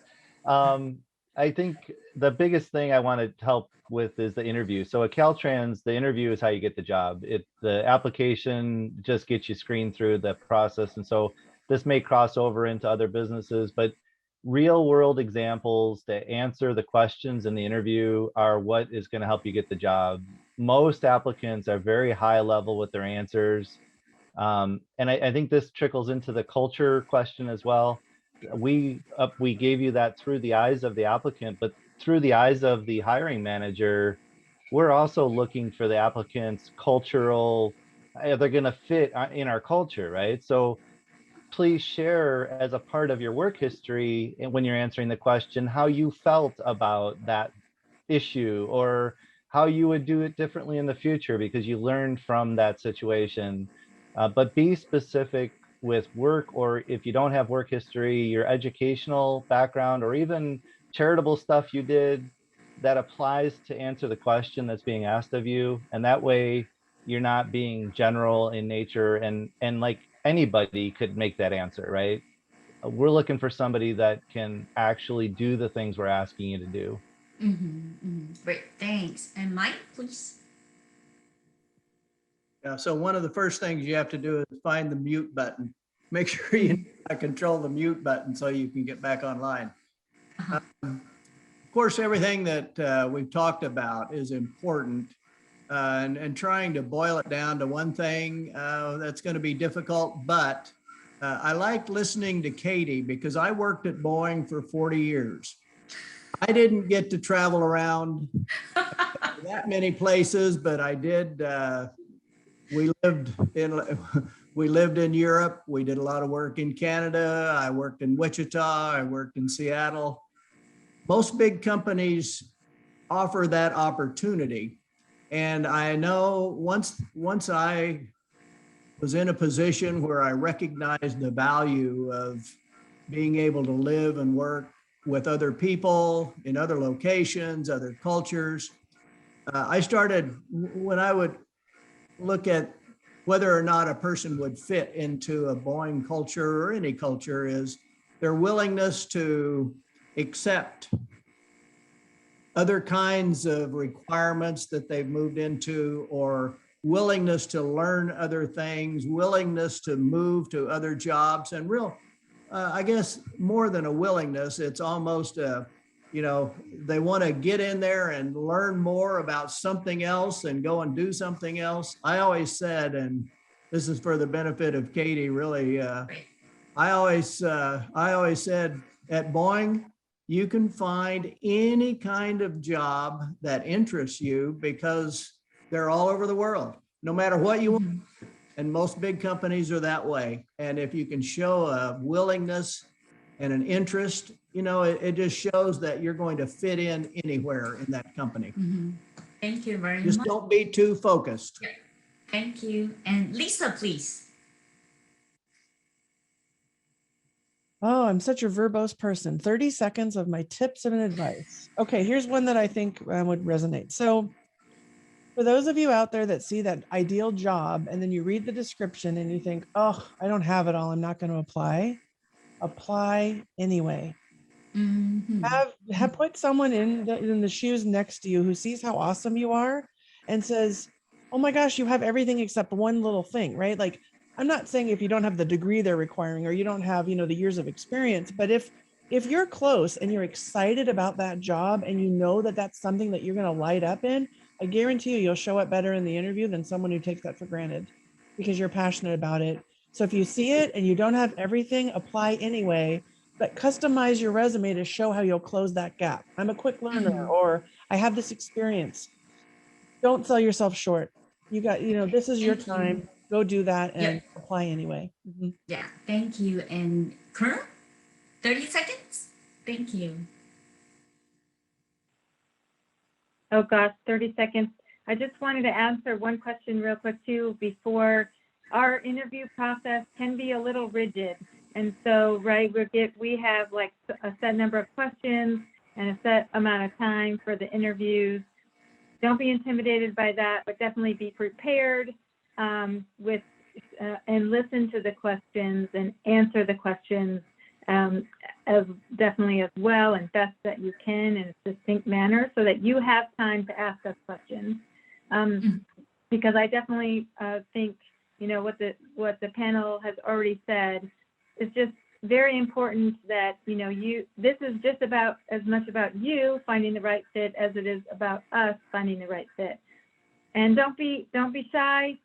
I think the biggest thing I want to help with is the interview. So at Caltrans, the interview is how you get the job. The application just gets you screened through the process. And so this may cross over into other businesses, but real world examples that answer the questions in the interview are what is going to help you get the job. Most applicants are very high level with their answers. And I think this trickles into the culture question as well. We gave you that through the eyes of the applicant, but through the eyes of the hiring manager, we're also looking for the applicant's cultural, they're going to fit in our culture, right? So please share as a part of your work history, and when you're answering the question, how you felt about that issue or how you would do it differently in the future because you learned from that situation. But be specific with work, or if you don't have work history, your educational background, or even charitable stuff you did that applies to answer the question that's being asked of you. And that way you're not being general in nature and like anybody could make that answer, right? We're looking for somebody that can actually do the things we're asking you to do. Great, thanks. And Mike, please. Yeah, so one of the first things you have to do is find the mute button. make sure you control the mute button so you can get back online. Of course, everything that we've talked about is important, and trying to boil it down to one thing that's going to be difficult. But I liked listening to Katie because I worked at Boeing for 40 years. I didn't get to travel around that many places, but I did. We lived in Europe. We did a lot of work in Canada. I worked in Wichita. I worked in Seattle. Most big companies offer that opportunity. And I know once I was in a position where I recognized the value of being able to live and work with other people in other locations, other cultures. I started, when I would look at whether or not a person would fit into a Boeing culture or any culture, is their willingness to accept other kinds of requirements that they've moved into, or willingness to learn other things, willingness to move to other jobs, and I guess more than a willingness, it's almost they want to get in there and learn more about something else and go and do something else. I always said, and this is for the benefit of Katie, really, I always said at Boeing, you can find any kind of job that interests you because they're all over the world, no matter what you want. And most big companies are that way. And if you can show a willingness and an interest, it just shows that you're going to fit in anywhere in that company. Thank you very much. Just don't be too focused. Thank you. And Lisa, please. Oh, I'm such a verbose person. 30 seconds of my tips and advice. Okay, here's one that I think would resonate. So for those of you out there that see that ideal job and then you read the description and you think, oh, I don't have it all, I'm not going to apply anyway. Have put someone in the shoes next to you who sees how awesome you are and says, oh my gosh, you have everything except one little thing, right? Like, I'm not saying if you don't have the degree they're requiring or you don't have, the years of experience, but if you're close and you're excited about that job and you know that that's something that you're going to light up in, I guarantee you'll show up better in the interview than someone who takes that for granted because you're passionate about it. So if you see it and you don't have everything, apply anyway, but customize your resume to show how you'll close that gap. I'm a quick learner, or I have this experience. Don't sell yourself short. You got, this is your time. Go do that and apply anyway. Yeah, thank you. And Colonel, 30 seconds. Thank you. Oh gosh, 30 seconds. I just wanted to answer one question real quick too before. Our interview process can be a little rigid. And so, right, we have like a set number of questions and a set amount of time for the interviews. Don't be intimidated by that, but definitely be prepared and listen to the questions and answer the questions as definitely as well and best that you can in a distinct manner so that you have time to ask us questions. Because I definitely think, what the panel has already said is just very important that, this is just about as much about you finding the right fit as it is about us finding the right fit. And don't be shy,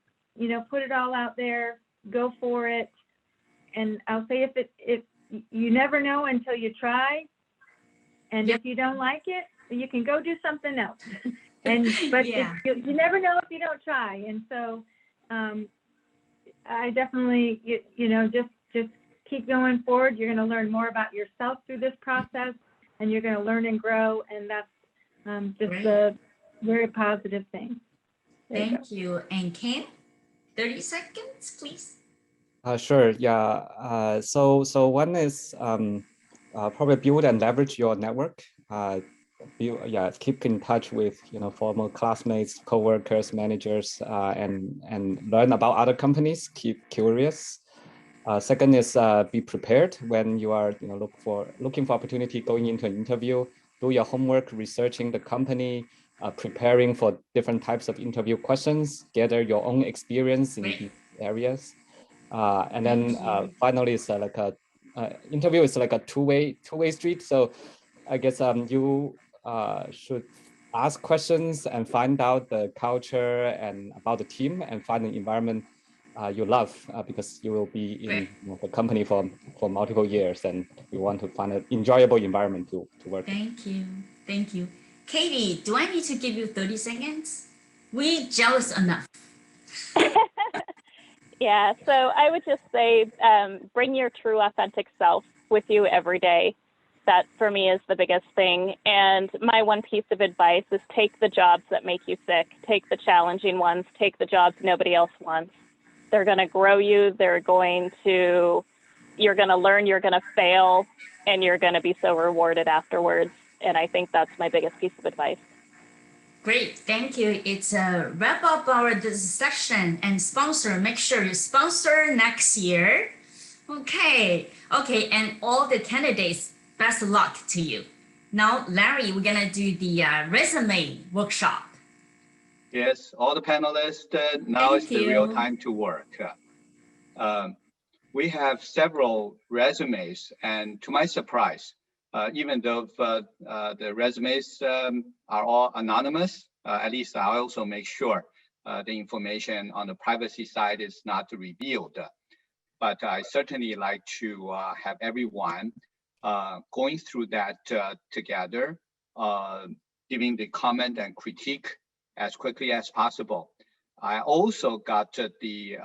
put it all out there, go for it. And I'll say if you never know until you try. And if you don't like it, you can go do something else. But you never know if you don't try. And so I definitely, just keep going forward. You're going to learn more about yourself through this process, and you're going to learn and grow. And that's just a very positive thing. Thank you. And Ken, 30 seconds, please. Sure. Yeah. So one is probably build and leverage your network. Keep in touch with former classmates, coworkers, managers, and learn about other companies. Keep curious. Second is be prepared when you are looking for opportunity, going into an interview. Do your homework, researching the company, preparing for different types of interview questions. Gather your own experience in these areas. And then finally, it's like a interview is like a two-way street. So I guess you should ask questions and find out the culture and about the team and find an environment you love because you will be in the company for multiple years and you want to find an enjoyable environment to work in. Thank you. Thank you. Katie, do I need to give you 30 seconds? We're jealous enough. Yeah, so I would just say bring your true authentic self with you every day. That for me is the biggest thing. And my one piece of advice is take the jobs that make you sick, take the challenging ones, take the jobs nobody else wants. They're going to grow you. You're going to learn, you're going to fail, and you're going to be so rewarded afterwards. And I think that's my biggest piece of advice. Great, thank you. It's a wrap up our this session and sponsor. Make sure you sponsor next year. Okay, and all the candidates, best of luck to you. Now, Larry, we're gonna do the resume workshop. Yes, all the panelists, now is the real time to work. We have several resumes, and to my surprise, even though the resumes are all anonymous, at least I also make sure the information on the privacy side is not revealed. But I certainly like to have everyone going through that together, giving the comment and critique as quickly as possible. I also got the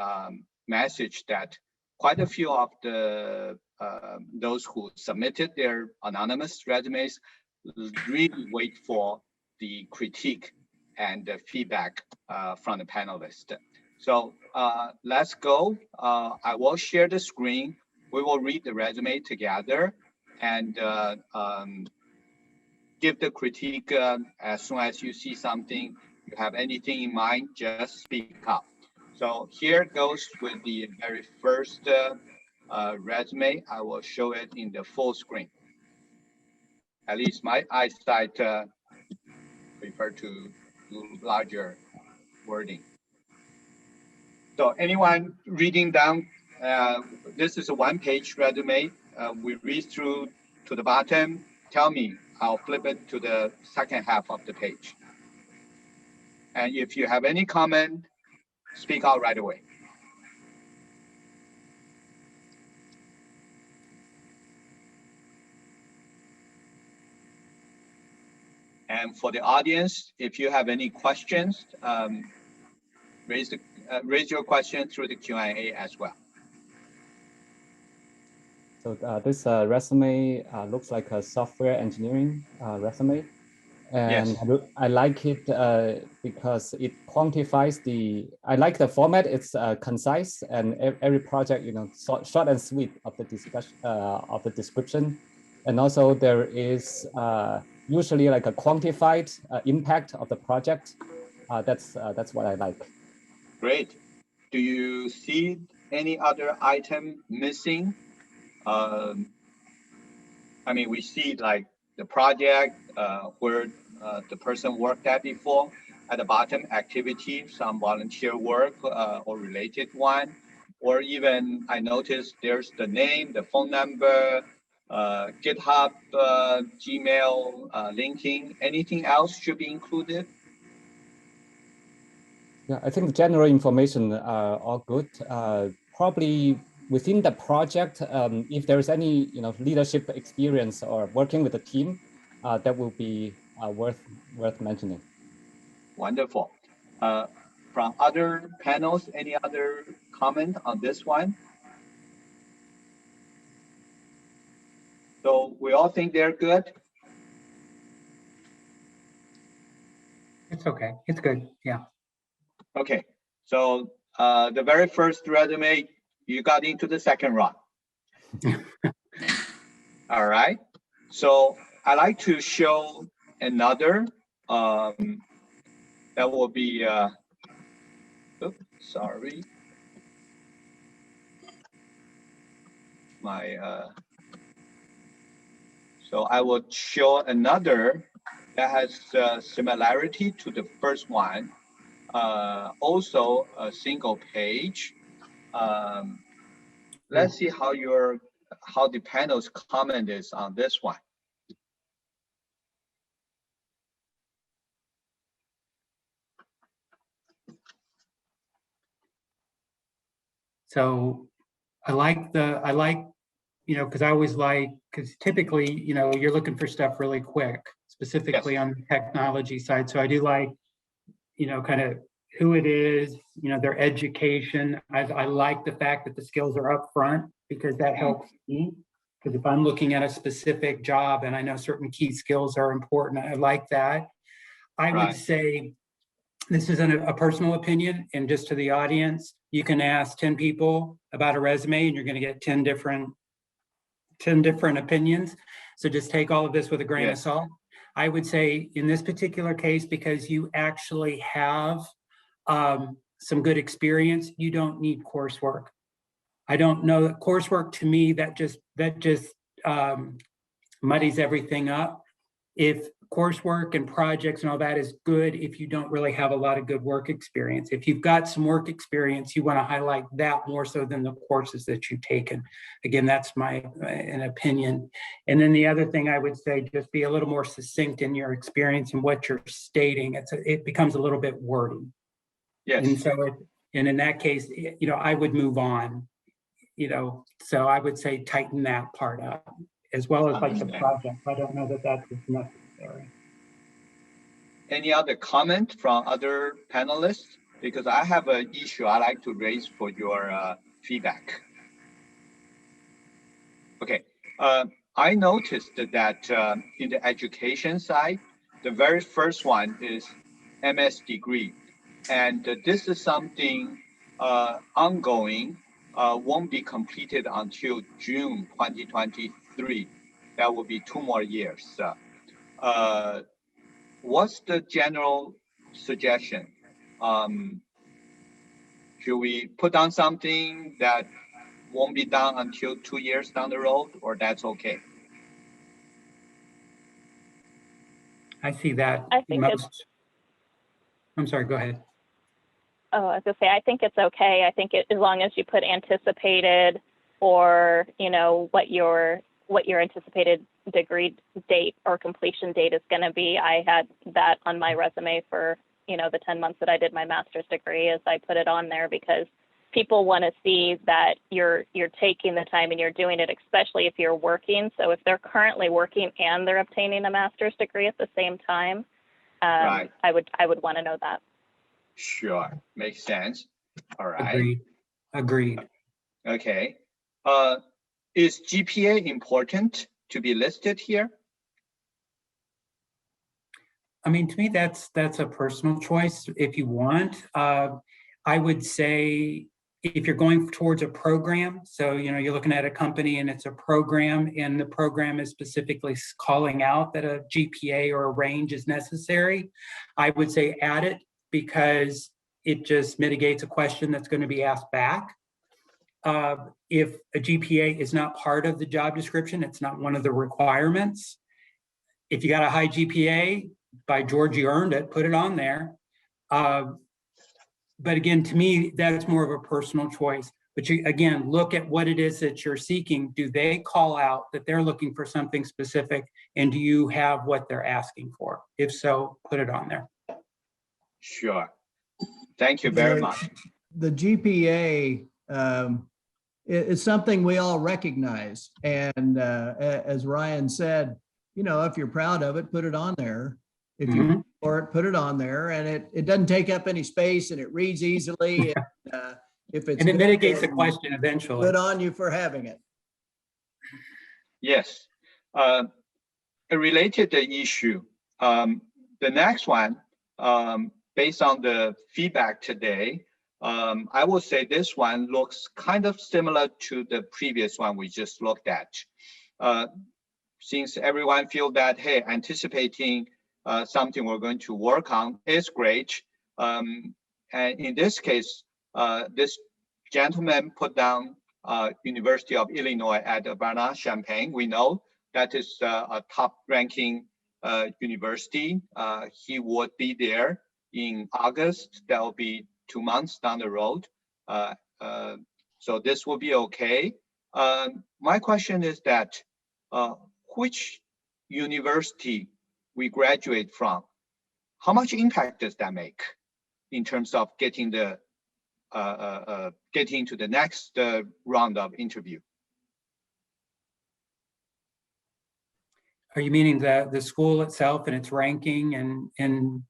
message that quite a few of the those who submitted their anonymous resumes really wait for the critique and the feedback from the panelists. So let's go. I will share the screen. We will read the resume together and give the critique as soon as you see something, you have anything in mind, just speak up. So here goes with the very first resume. I will show it in the full screen. At least my eyesight prefer to do larger wording. So anyone reading down, this is a one-page resume. We read through to the bottom. Tell me, I'll flip it to the second half of the page. And if you have any comment, speak out right away. And for the audience, if you have any questions, raise your question through the Q&A as well. So this resume looks like a software engineering resume. And yes. I like it because it quantifies I like the format. It's concise and every project, short and sweet of the discussion, of the description. And also there is usually like a quantified impact of the project. That's what I like. Great. Do you see any other item missing? I mean, we see like the project where the person worked at before. At the bottom, activity, some volunteer work or related one. Or even I noticed there's the name, the phone number, GitHub, Gmail, linking. Anything else should be included? Yeah, I think the general information are all good. Probably within the project, if there's any leadership experience or working with a team, that will be worth mentioning. Wonderful. From other panels, any other comment on this one? So we all think they're good? It's okay. It's good. Yeah. Okay. So the very first resume, you got into the second round. All right. So I like to show another. That will be. Oops, sorry. So I will show another that has similarity to the first one. Also a single page. let's see how the panel's comment is on this one. So I like, because I always like, because typically, you're looking for stuff really quick, specifically on the technology side. So I do like, kind of who it is, their education. I like the fact that the skills are up front because that helps me. Because if I'm looking at a specific job and I know certain key skills are important, I like that. I would say, this isn't a personal opinion, and just to the audience, you can ask 10 people about a resume and you're going to get 10 different opinions. So just take all of this with a grain of salt. I would say in this particular case, because you actually have some good experience, you don't need coursework. I don't know that coursework, to me, that just muddies everything up. If coursework and projects and all that is good, if you don't really have a lot of good work experience. If you've got some work experience, you want to highlight that more so than the courses that you've taken. Again, that's an opinion. And then the other thing I would say, just be a little more succinct in your experience and what you're stating. It becomes a little bit wordy. Yes. And so, and in that case, I would move on. So I would say tighten that part up, as well as like the project. I don't know that that's necessary. Any other comment from other panelists? Because I have an issue I like to raise for your feedback. Okay, I noticed that in the education side, the very first one is MS degree. And this is something ongoing, won't be completed until June 2023. That will be 2 more years. What's the general suggestion? Should we put down something that won't be done until 2 years down the road, or that's okay? I see that. I think I'm sorry, go ahead. Oh, I was gonna say, I think it's okay. I think as long as you put anticipated, or what your anticipated degree date or completion date is going to be. I had that on my resume for the 10 months that I did my master's degree, as I put it on there because people want to see that you're taking the time and you're doing it, especially if you're working. So if they're currently working and they're obtaining a master's degree at the same time, I would want to know that. Sure, makes sense. All right. Agreed. Okay. Is GPA important to be listed here? I mean, to me, that's a personal choice. If you want, I would say if you're going towards a program, so you're looking at a company and it's a program, and the program is specifically calling out that a GPA or a range is necessary, I would say add it because it just mitigates a question that's going to be asked back. If a GPA is not part of the job description, it's not one of the requirements. If you got a high GPA, by George, you earned it, put it on there. But again, to me, that's more of a personal choice. But you, again, look at what it is that you're seeking. Do they call out that they're looking for something specific? And do you have what they're asking for? If so, put it on there. Sure. Thank you very much. The GPA is something we all recognize. And as Ryan said, if you're proud of it, put it on there. If you for it, put it on there, and it doesn't take up any space, and it reads easily. And, if it's and it good, mitigates the question eventually. Good on you for having it. Yes, a related issue. The next one, based on the feedback today, I will say this one looks kind of similar to the previous one we just looked at. Since everyone feel that, hey, anticipating something we're going to work on is great. And in this case, this gentleman put down University of Illinois at Urbana-Champaign. We know that is a top-ranking university. He would be there in August. That will be 2 months down the road. So this will be okay. My question is that which university we graduate from, how much impact does that make in terms of getting the getting to the next round of interview? Are you meaning the school itself and its ranking and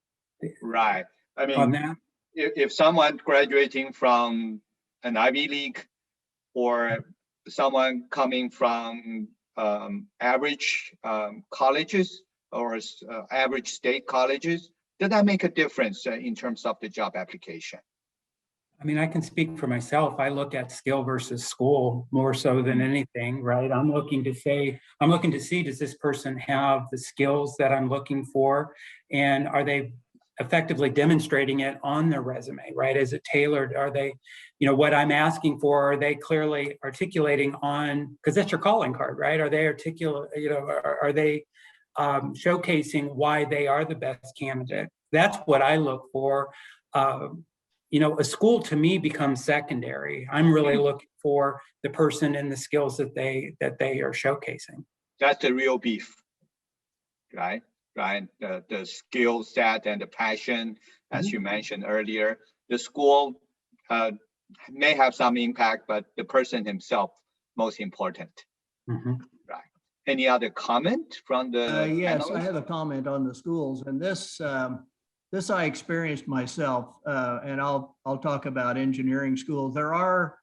right? I mean, on that? If someone graduating from an Ivy League or someone coming from average colleges or average state colleges, does that make a difference in terms of the job application? I mean, I can speak for myself. I look at skill versus school more so than anything, right? I'm looking to see, does this person have the skills that I'm looking for? And are they effectively demonstrating it on their resume, right? Is it tailored? Are they, what I'm asking for, are they clearly articulating on, because that's your calling card, right? Are they are they showcasing why they are the best candidate? That's what I look for. A school to me becomes secondary. I'm really looking for the person and the skills that they are showcasing. That's the real beef, right? Right. The skill set and the passion, as you mentioned earlier. The school may have some impact, but the person himself most important. Right. Any other comment from the yes, panelists? I have a comment on the schools, and this I experienced myself, and I'll talk about engineering schools. There are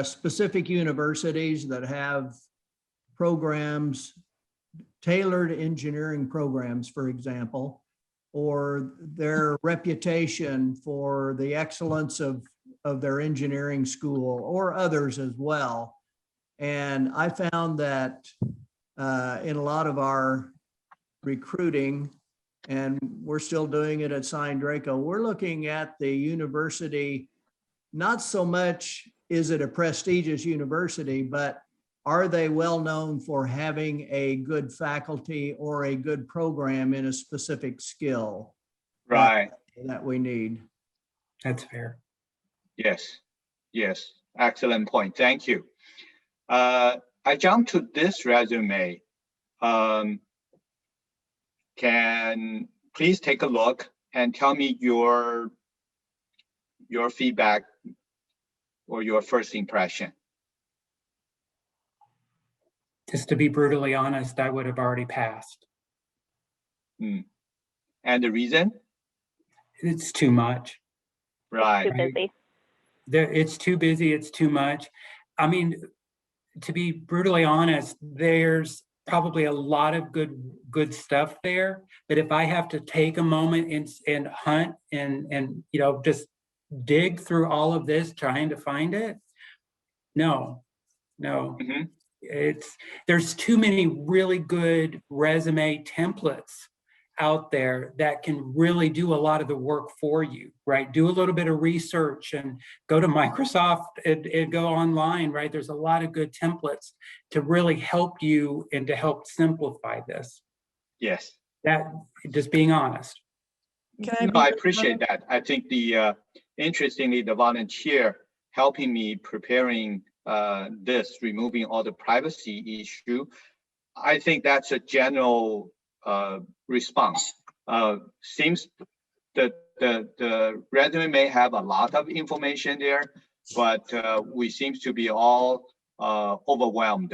specific universities that have programs, tailored engineering programs, for example, or their reputation for the excellence of their engineering school, or others as well. And I found that in a lot of our recruiting, and we're still doing it at Sign Draco, we're looking at the university, not so much is it a prestigious university, but are they well known for having a good faculty or a good program in a specific skill? Right. That we need. That's fair. Yes. Yes. Excellent point. Thank you. I jumped to this resume. Can please take a look and tell me your feedback or your first impression? Just to be brutally honest, I would have already passed. And the reason? It's too much. Right. Too busy. It's too busy. It's too much. I mean, to be brutally honest, there's probably a lot of good stuff there. But if I have to take a moment and hunt and just dig through all of this trying to find it, no. There's too many really good resume templates out there that can really do a lot of the work for you, right? Do a little bit of research and go to Microsoft and go online, right? There's a lot of good templates to really help you and to help simplify this. Yes. That, just being honest. I appreciate that. I think interestingly, the volunteer helping me preparing this, removing all the privacy issue, I think that's a general response. Seems that the resume may have a lot of information there, but we seem to be all overwhelmed.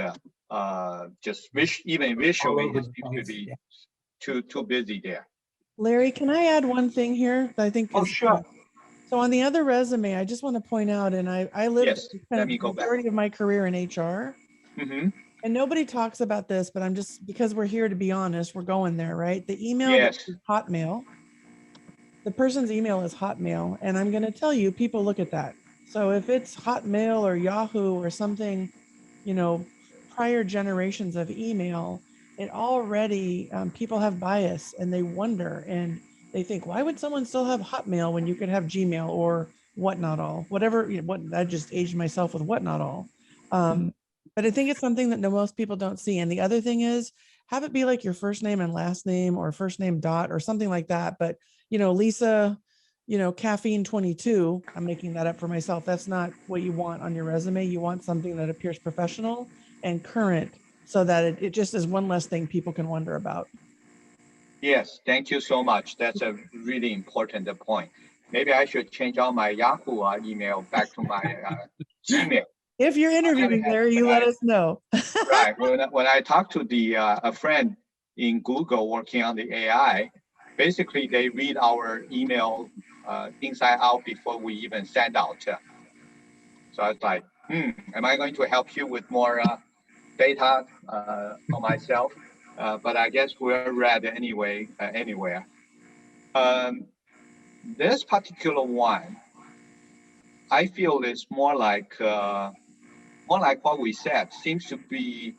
Just even visually, it seems to be too busy there. Larry, can I add one thing here that I think? Oh, sure. So on the other resume, I just want to point out, and I lived kind of the majority of my career in HR. And nobody talks about this, but I'm just, because we're here to be honest, we're going there, right? The email is Hotmail. The person's email is Hotmail. And I'm going to tell you, people look at that. So if it's Hotmail or Yahoo or something, prior generations of email, it already, people have bias and they wonder and they think, why would someone still have Hotmail when you could have Gmail or whatever, I just aged myself with what not all. But I think it's something that most people don't see. And the other thing is, have it be like your first name and last name or first name dot or something like that. But, Lisa caffeine 22, I'm making that up for myself. That's not what you want on your resume. You want something that appears professional and current so that it just is one less thing people can wonder about. Yes, thank you so much. That's a really important point. Maybe I should change all my Yahoo email back to my Gmail. If you're interviewing there, you let us know. Right. When I talk to a friend in Google working on the AI, basically they read our email inside out before we even send out. So I was like, am I going to help you with more data on myself? But I guess we're read anyway, anywhere. This particular one, I feel is more like what we said, seems to be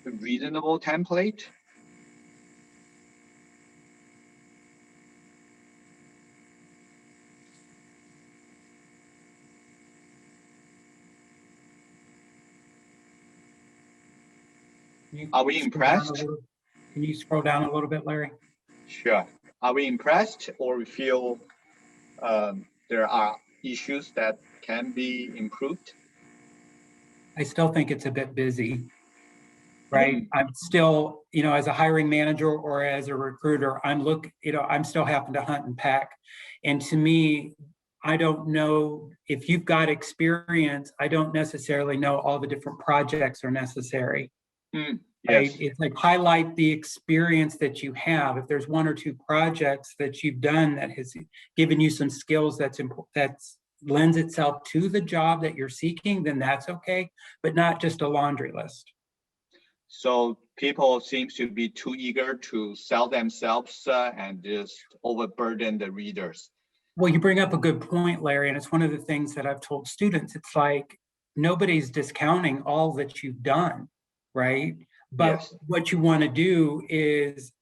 a reasonable template. Are we impressed? Can you scroll down a little bit, Larry? Sure. Are we impressed, or we feel there are issues that can be improved? I still think it's a bit busy, right? I'm still, as a hiring manager or as a recruiter, I'm still having to hunt and pack. And to me, I don't know if you've got experience, I don't necessarily know all the different projects are necessary. Yes. Right? It's like highlight the experience that you have. If there's one or two projects that you've done that has given you some skills that's lends itself to the job that you're seeking, then that's okay, but not just a laundry list. So people seem to be too eager to sell themselves and just overburden the readers. Well, you bring up a good point, Larry, and it's one of the things that I've told students. It's like nobody's discounting all that you've done, right? But what you want to do is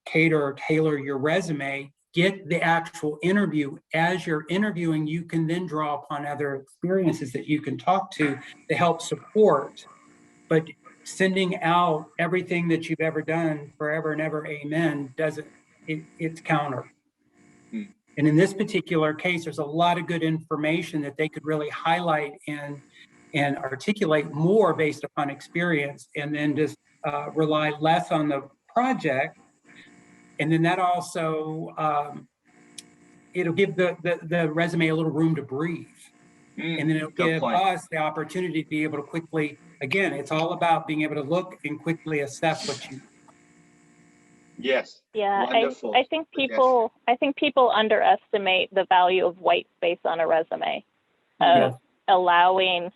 tailor your resume, get the actual interview. As you're interviewing, you can then draw upon other experiences that you can talk to help support. But sending out everything that you've ever done forever and ever, amen, it's counter. And in this particular case, there's a lot of good information that they could really highlight and articulate more based upon experience, and then just rely less on the project. And then that also, it'll give the resume a little room to breathe. And then it'll give us the opportunity to be able to quickly, again, it's all about being able to look and quickly assess what you. Yes. Yeah, wonderful. I think people underestimate the value of white space on a resume, of allowing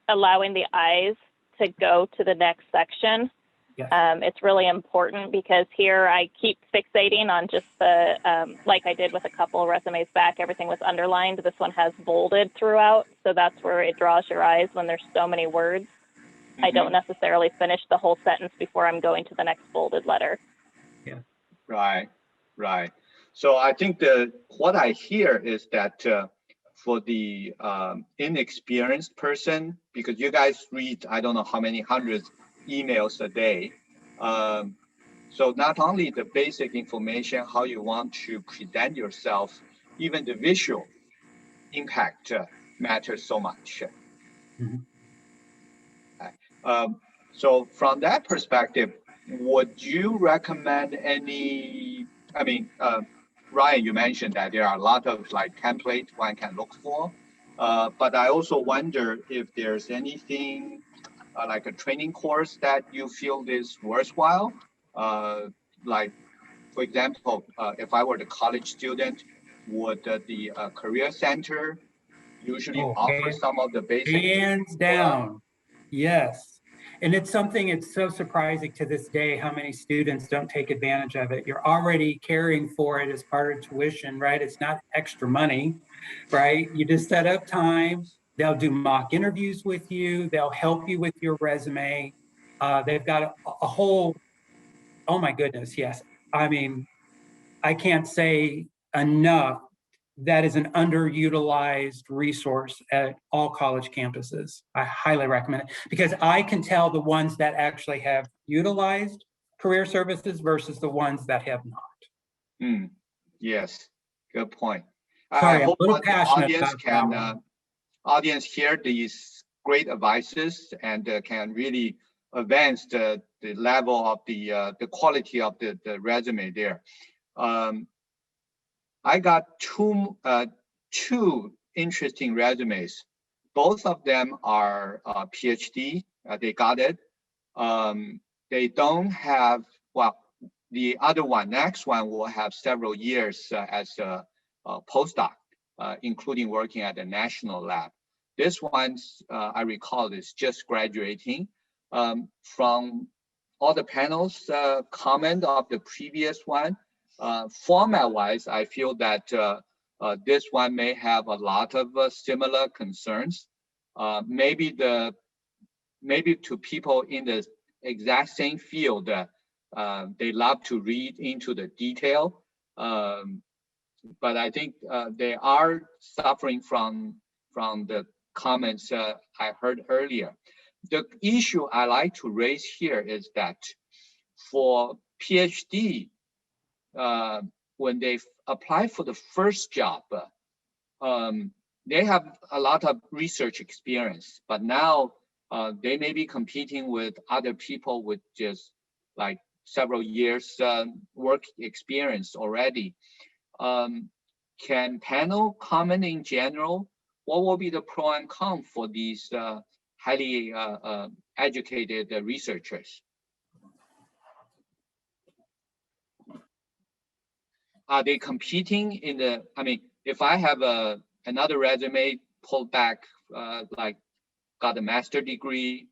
the eyes to go to the next section. Yes. It's really important because here I keep fixating on just the, like I did with a couple resumes back, everything was underlined. This one has bolded throughout. So that's where it draws your eyes when there's so many words. I don't necessarily finish the whole sentence before I'm going to the next bolded letter. Yeah. Right. So I think what I hear is that for the inexperienced person, because you guys read, I don't know how many hundreds emails a day. So not only the basic information, how you want to present yourself, even the visual impact matters so much. So from that perspective, would you recommend any, Ryan, you mentioned that there are a lot of templates one can look for, but I also wonder if there's anything like a training course that you feel is worthwhile. Like, for example, if I were the college student, would the Career Center usually offer some of the basic? Hands down, yes. And it's so surprising to this day how many students don't take advantage of it. You're already caring for it as part of tuition, right? It's not extra money, right? You just set up time. They'll do mock interviews with you. They'll help you with your resume. They've got a whole, oh my goodness, yes. I mean, I can't say enough. That is an underutilized resource at all college campuses. I highly recommend it because I can tell the ones that actually have utilized career services versus the ones that have not. Yes. Good point. Sorry, I hope I'm a little the passionate audience about can that one. audience hear these great advices and can really advance the level of the quality of the resume there. I got two interesting resumes. Both of them are PhD. They got it. They don't have, well, the other one, next one will have several years as a postdoc, including working at the national lab. This one, I recall, is just graduating. From all the panels comment of the previous one, format-wise, I feel that this one may have a lot of similar concerns. Maybe to people in the exact same field, they love to read into the detail, but I think they are suffering from the comments I heard earlier. The issue I like to raise here is that for PhD, when they apply for the first job, they have a lot of research experience, but now they may be competing with other people with just like several years work experience already. Can panel comment in general? What will be the pro and con for these highly educated researchers? Are they competing in the, I mean, if I have another resume pulled back, like got a master degree,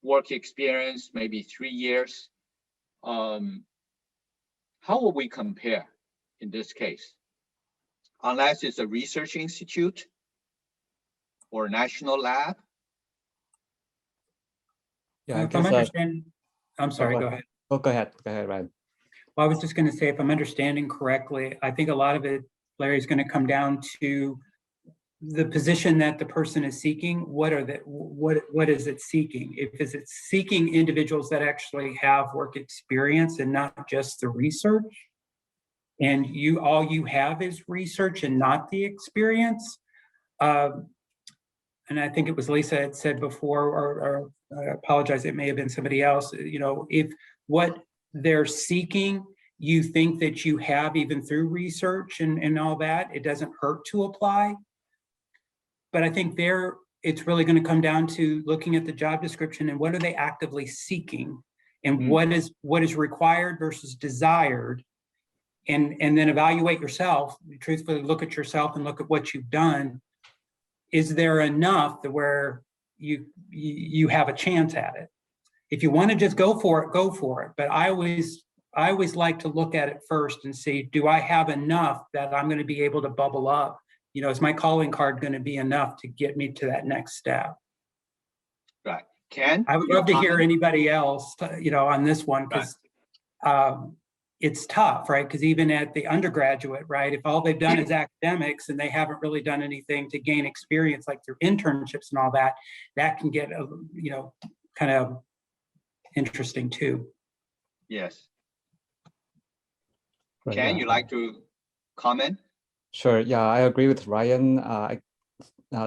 work experience, maybe 3 years, how will we compare in this case? Unless it's a research institute or a national lab? Yeah, If I'm understanding, I'm sorry, go ahead. Oh, go ahead, Ryan. Well, I was just going to say, if I'm understanding correctly, I think a lot of it, Larry, is going to come down to the position that the person is seeking. What is it seeking? Is it seeking individuals that actually have work experience and not just the research? And all you have is research and not the experience. And I think it was Lisa had said before, or I apologize, it may have been somebody else, you know, if what they're seeking, you think that you have even through research and all that, it doesn't hurt to apply. But I think it's really going to come down to looking at the job description and what are they actively seeking and what is required versus desired. And then evaluate yourself, truthfully look at yourself and look at what you've done. Is there enough to where you have a chance at it? If you want to just go for it, go for it. But I always like to look at it first and see, do I have enough that I'm going to be able to bubble up? You know, is my calling card going to be enough to get me to that next step? Right. Ken? I would love to hear anybody else, you know, on this one, because it's tough, right? Because even at the undergraduate, right, if all they've done is academics and they haven't really done anything to gain experience, like through internships and all that, that can get, you know, kind of interesting too. Yes. Right, Ken, yeah. you like to comment? Sure. Yeah, I agree with Ryan.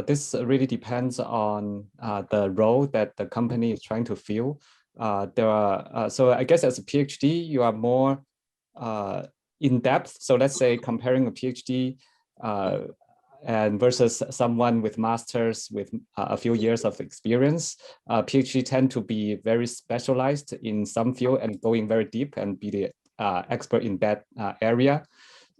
This really depends on the role that the company is trying to fill. So I guess as a PhD, you are more in depth. So let's say comparing a PhD and versus someone with masters with a few years of experience, PhD tend to be very specialized in some field and going very deep and be the expert in that area.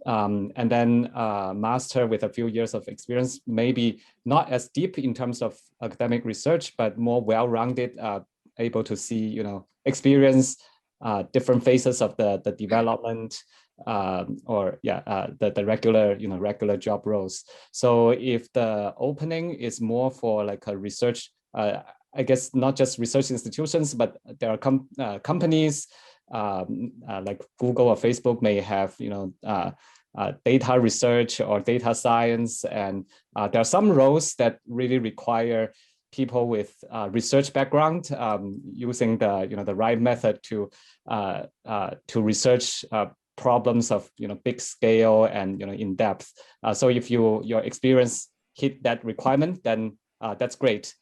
And then master with a few years of experience, maybe not as deep in terms of academic research, but more well-rounded, able to see, you know, experience different phases of the development the regular, you know, regular job roles. So if the opening is more for like a research, I guess not just research institutions, but there are companies like Google or Facebook may have, you know, data research or data science, and there are some roles that really require people with research background using the, you know, the right method to research problems of big scale and in depth. So if your experience hit that requirement, then that's great.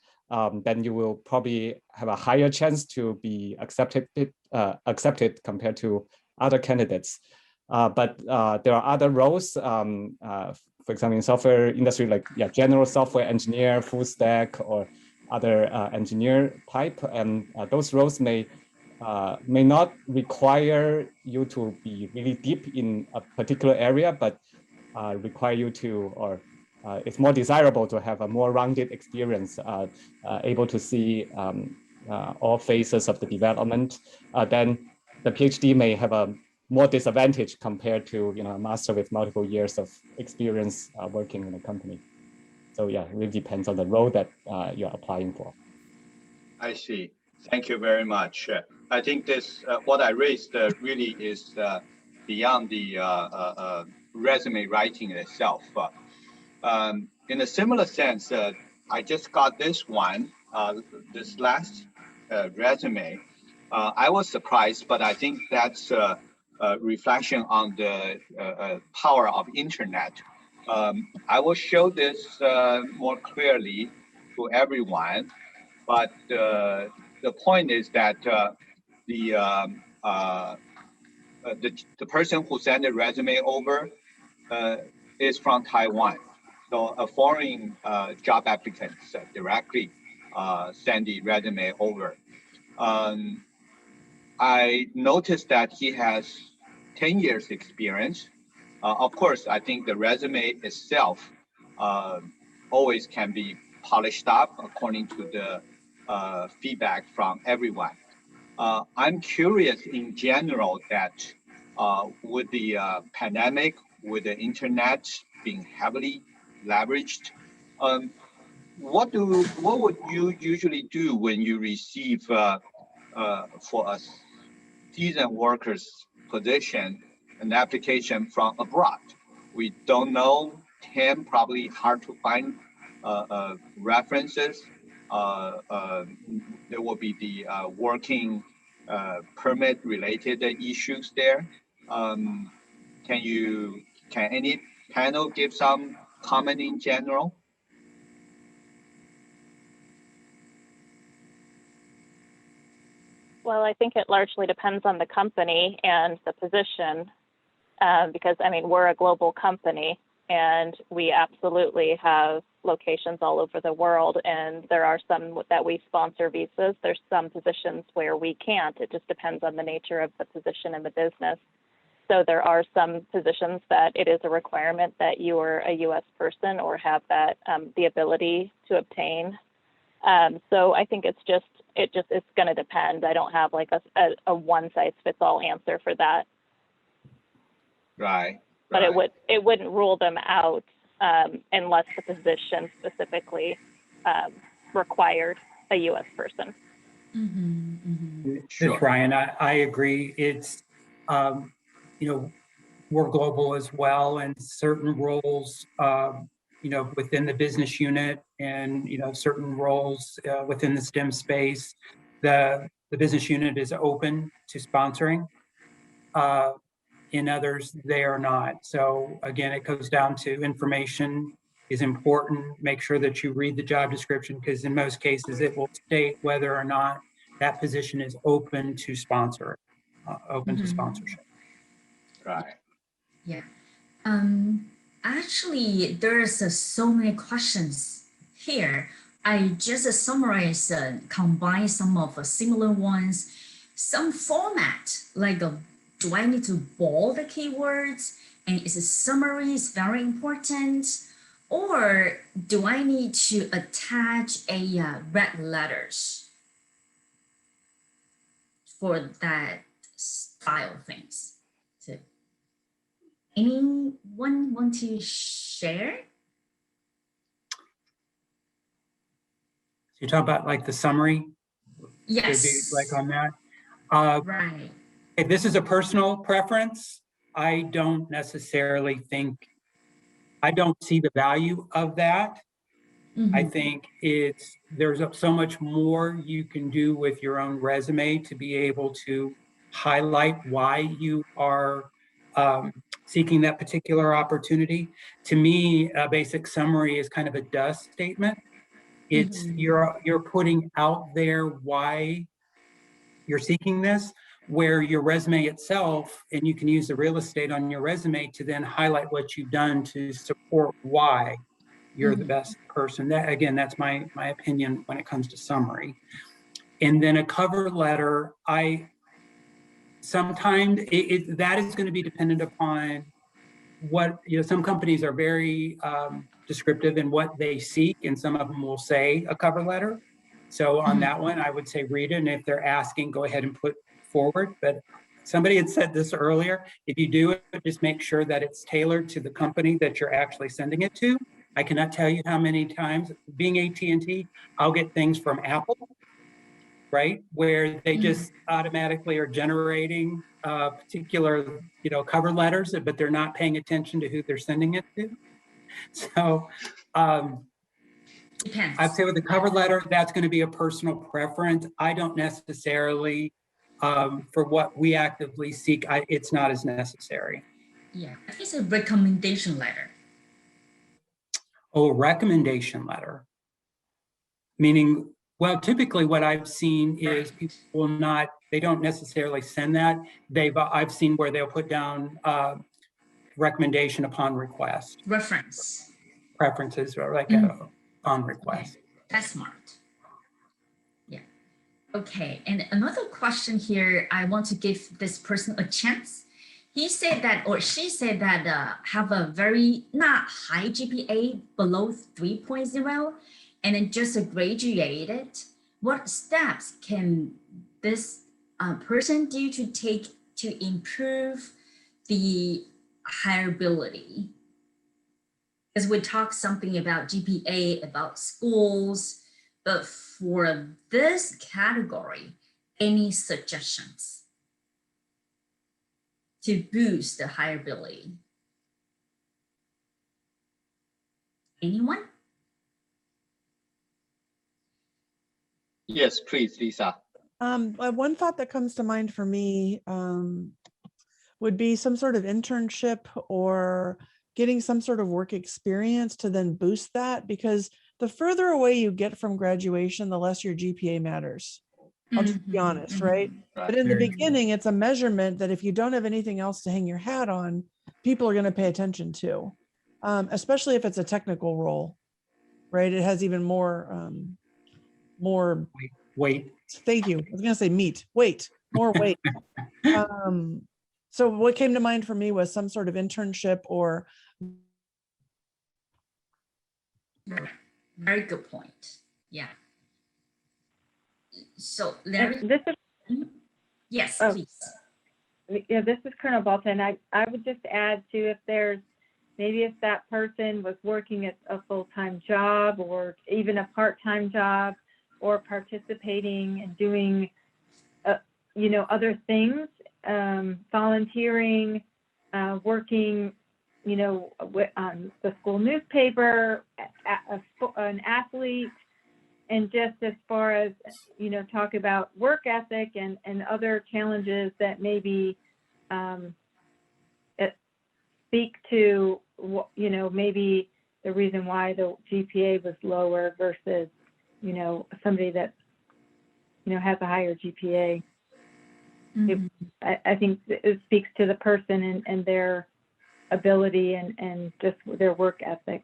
Then you will probably have a higher chance to be accepted compared to other candidates. But there are other roles, for example, in software industry, like general software engineer, full stack, or other engineer type, and those roles may not require you to be really deep in a particular area, but require you to, or it's more desirable to have a more rounded experience, able to see all phases of the development. Then the PhD may have a more disadvantage compared to a master with multiple years of experience working in a company. So yeah, it really depends on the role that you're applying for. I see. Thank you very much. I think this, what I raised really is beyond the resume writing itself. In a similar sense, I just got this one, this last resume. I was surprised, but I think that's a reflection on the power of internet. I will show this more clearly to everyone, but the point is that the person who sent the resume over is from Taiwan. So a foreign job applicant directly send the resume over. I noticed that he has 10 years experience. Of course, I think the resume itself always can be polished up according to the feedback from everyone. I'm curious in general that with the pandemic, with the internet being heavily leveraged, what would you usually do when you receive for a seasoned workers position an application from abroad? We don't know him, probably hard to find references. There will be the working permit related issues there. Can any panel give some comment in general? Well, I think it largely depends on the company and the position, because I mean, we're a global company and we absolutely have locations all over the world, and there are some that we sponsor visas. There's some positions where we can't. It just depends on the nature of the position in the business. So there are some positions that it is a requirement that you are a U.S. person or have that the ability to obtain. So I think it's going to depend. I don't have like a one size fits all answer for that. Right. But it wouldn't rule them out unless the position specifically required a U.S. person. Sure. This, Ryan, I agree. It's we're global as well, and certain roles within the business unit, and certain roles within the STEM space, the business unit is open to sponsoring. In others, they are not. So again, it goes down to information is important. Make sure that you read the job description, because in most cases it will state whether or not that position is open to sponsor, to sponsorship. Right. Yeah. Actually, there's so many questions here. I just summarize, combine some of similar ones. Some format, like do I need to bold the keywords and is a summary is very important, or do I need to attach a red letters for that style things? So anyone want to share? You talk about like the summary? Yes. Like on that? Right. This is a personal preference. I don't necessarily I don't see the value of that. I think there's so much more you can do with your own resume to be able to highlight why you are seeking that particular opportunity. To me, a basic summary is kind of a dust statement. It's you're putting out there why you're seeking this, where your resume itself, and you can use the real estate on your resume to then highlight what you've done to support why you're the best person. That, again, that's my opinion when it comes to summary. And then a cover letter, sometimes that is going to be dependent upon what, some companies are very descriptive in what they seek, and some of them will say a cover letter. So on that one, I would say read it, and if they're asking, go ahead and put forward. But somebody had said this earlier, if you do it, just make sure that it's tailored to the company that you're actually sending it to. I cannot tell you how many times, being AT&T, I'll get things from Apple, right, where they just automatically are generating particular, cover letters, but they're not paying attention to who they're sending it to. So I'd say with the cover letter, that's going to be a personal preference. I don't necessarily, for what we actively seek, it's not as necessary. Yeah, it's a recommendation letter. Oh, a recommendation letter. Meaning, well, typically what I've seen is people will not, they don't necessarily send that. I've seen where they'll put down recommendation upon request. Reference. Preferences or like on request. Okay. That's smart. Yeah. Okay. And another question here, I want to give this person a chance. He said that, or she said that have a very not high GPA, below 3.0, and then just graduated. What steps can this person do to take to improve the hireability? Because we talked something about GPA, about schools, but for this category, any suggestions to boost the hireability? Anyone? Yes, please, Lisa. One thought that comes to mind for me would be some sort of internship or getting some sort of work experience to then boost that, because the further away you get from graduation, the less your GPA matters. I'll just be honest, right? But in the beginning, it's a measurement that if you don't have anything else to hang your hat on, people are going to pay attention to, especially if it's a technical role, right? It has even more weight. Thank you. I was going to say meat. More weight. So what came to mind for me was some sort of internship or. Very good point. Yeah. So Larry, yes, please. Yeah, this is Colonel Bolton. I would just add to, if that person was working at a full-time job or even a part-time job, or participating and doing, other things, volunteering, working, on the school newspaper, an athlete, and just as far as, talk about work ethic and other challenges that maybe speak to, maybe the reason why the GPA was lower versus, somebody that, has a higher GPA. I think it speaks to the person and their ability and just their work ethic.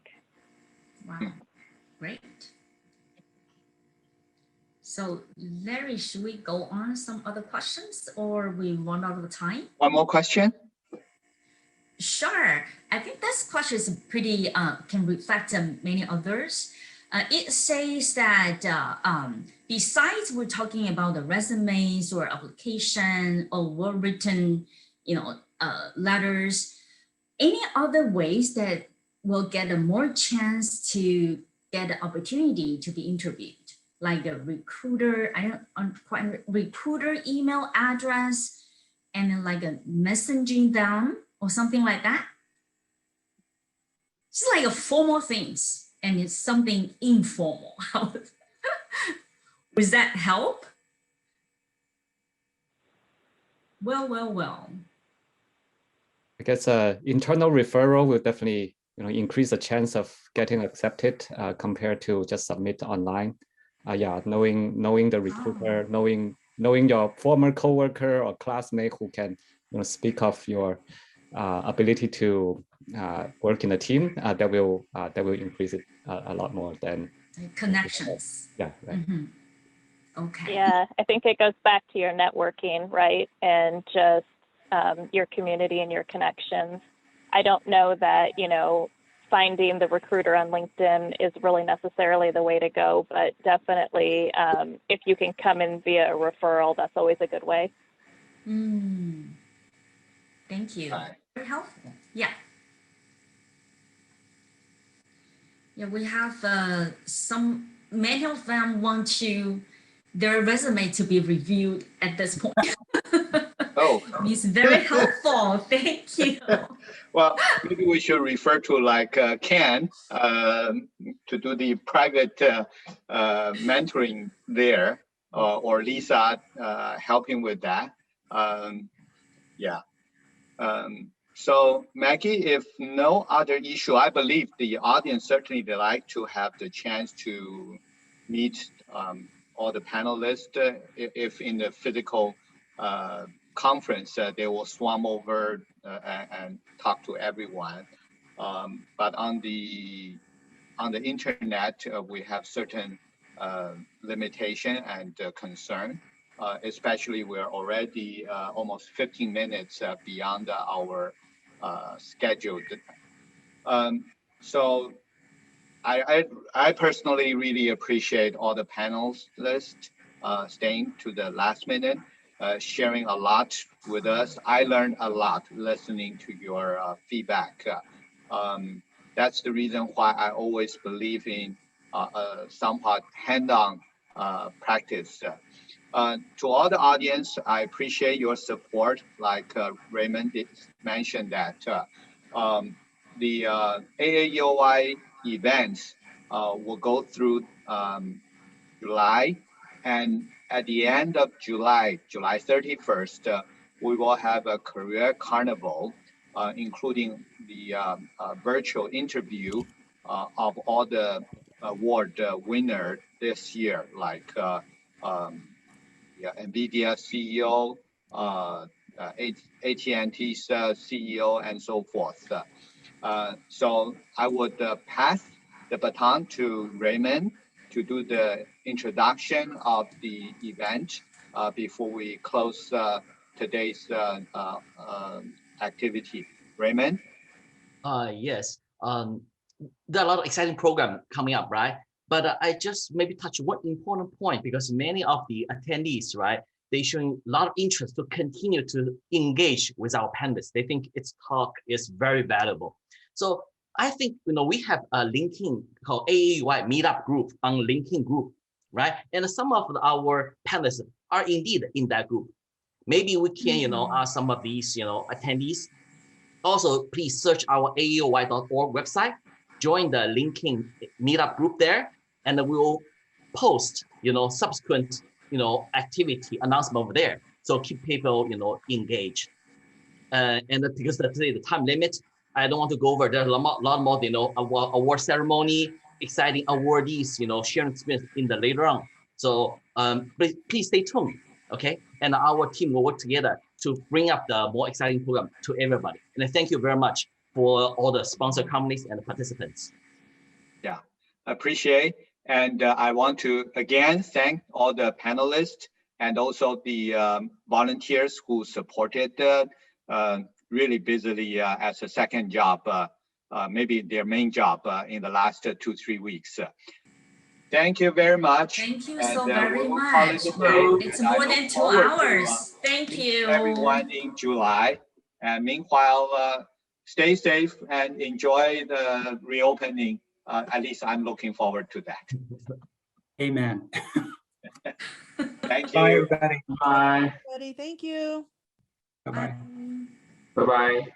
Wow, great. So Larry, should we go on some other questions or we run out of time? One more question. Sure. I think this question is pretty, can reflect many others. It says that besides we're talking about the resumes or application or well-written, letters, any other ways that will get a more chance to get the opportunity to be interviewed, like a recruiter, recruiter email address, and then like a messaging them or something like that? It's like a formal things. And it's something informal. Does that help? Well. guess internal referral will definitely increase the chance of getting accepted compared to just submit online. Yeah, knowing the recruiter, knowing your former coworker or classmate who can speak of your ability to work in a team, that will increase it a lot more than connections. Yeah, right. Okay. Yeah, I think it goes back to your networking, right? And just your community and your connections. I don't know that, finding the recruiter on LinkedIn is really necessarily the way to go, but definitely if you can come in via a referral, that's always a good way. Thank you. Very helpful. Yeah. Yeah, we have many of them want their resume to be reviewed at this point. Oh. It's very helpful. Thank you. Well, maybe we should refer to like Ken to do the private mentoring there, or Lisa helping with that. Yeah. So Maggie, if no other issue, I believe the audience certainly they like to have the chance to meet all the panelists. If in the physical conference, they will swarm over and talk to everyone. But on the internet, we have certain limitation and concern. Especially we're already almost 15 minutes beyond our scheduled. So I personally really appreciate all the panelists staying to the last minute, sharing a lot with us. I learned a lot listening to your feedback. That's the reason why I always believe in somewhat hand-on practice. To all the audience, I appreciate your support. Like Raymond did mention that the AAEOY events will go through July, and at the end of July 31st, we will have a career carnival, including the virtual interview of all the award winner this year, like NVIDIA CEO, AT&T's CEO, and so forth. So I would pass the baton to Raymond to do the introduction of the event before we close today's activity. Raymond? Yes. There are a lot of exciting programs coming up, right? But I just maybe touch one important point, because many of the attendees, right, they showing a lot of interest to continue to engage with our panelists. They think its talk is very valuable. So I think, we have a LinkedIn called AAEOY Meetup Group on LinkedIn group, right? And some of our panelists are indeed in that group. Maybe we can, ask some of these, attendees. Also, please search our AAEOY.org website, join the LinkedIn Meetup group there, and we will post, subsequent, activity announcement over there. So keep people, engaged. And because today the time limit, I don't want to go over. There's a lot more, award ceremony, exciting awardees, sharing experience in the later on. So please stay tuned, okay? And our team will work together to bring up the more exciting program to everybody. And thank you very much for all the sponsor companies and the participants. Yeah, appreciate. And I want to again thank all the panelists and also the volunteers who supported really busily as a second job, maybe their main job in the last 2-3 weeks. Thank you very much. Thank you so very much. It's more than 2 hours. Thank you. Everyone in July. And meanwhile, stay safe and enjoy the reopening. At least I'm looking forward to that. Amen. Thank you. Bye, everybody. Bye. Everybody, thank you. Bye-bye. Bye-bye.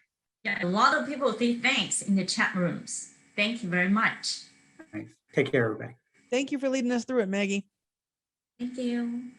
Yeah, a lot of people say thanks in the chat rooms. Thank you very much. Thanks. Take care, everybody. Thank you for leading us through it, Maggie. Thank you.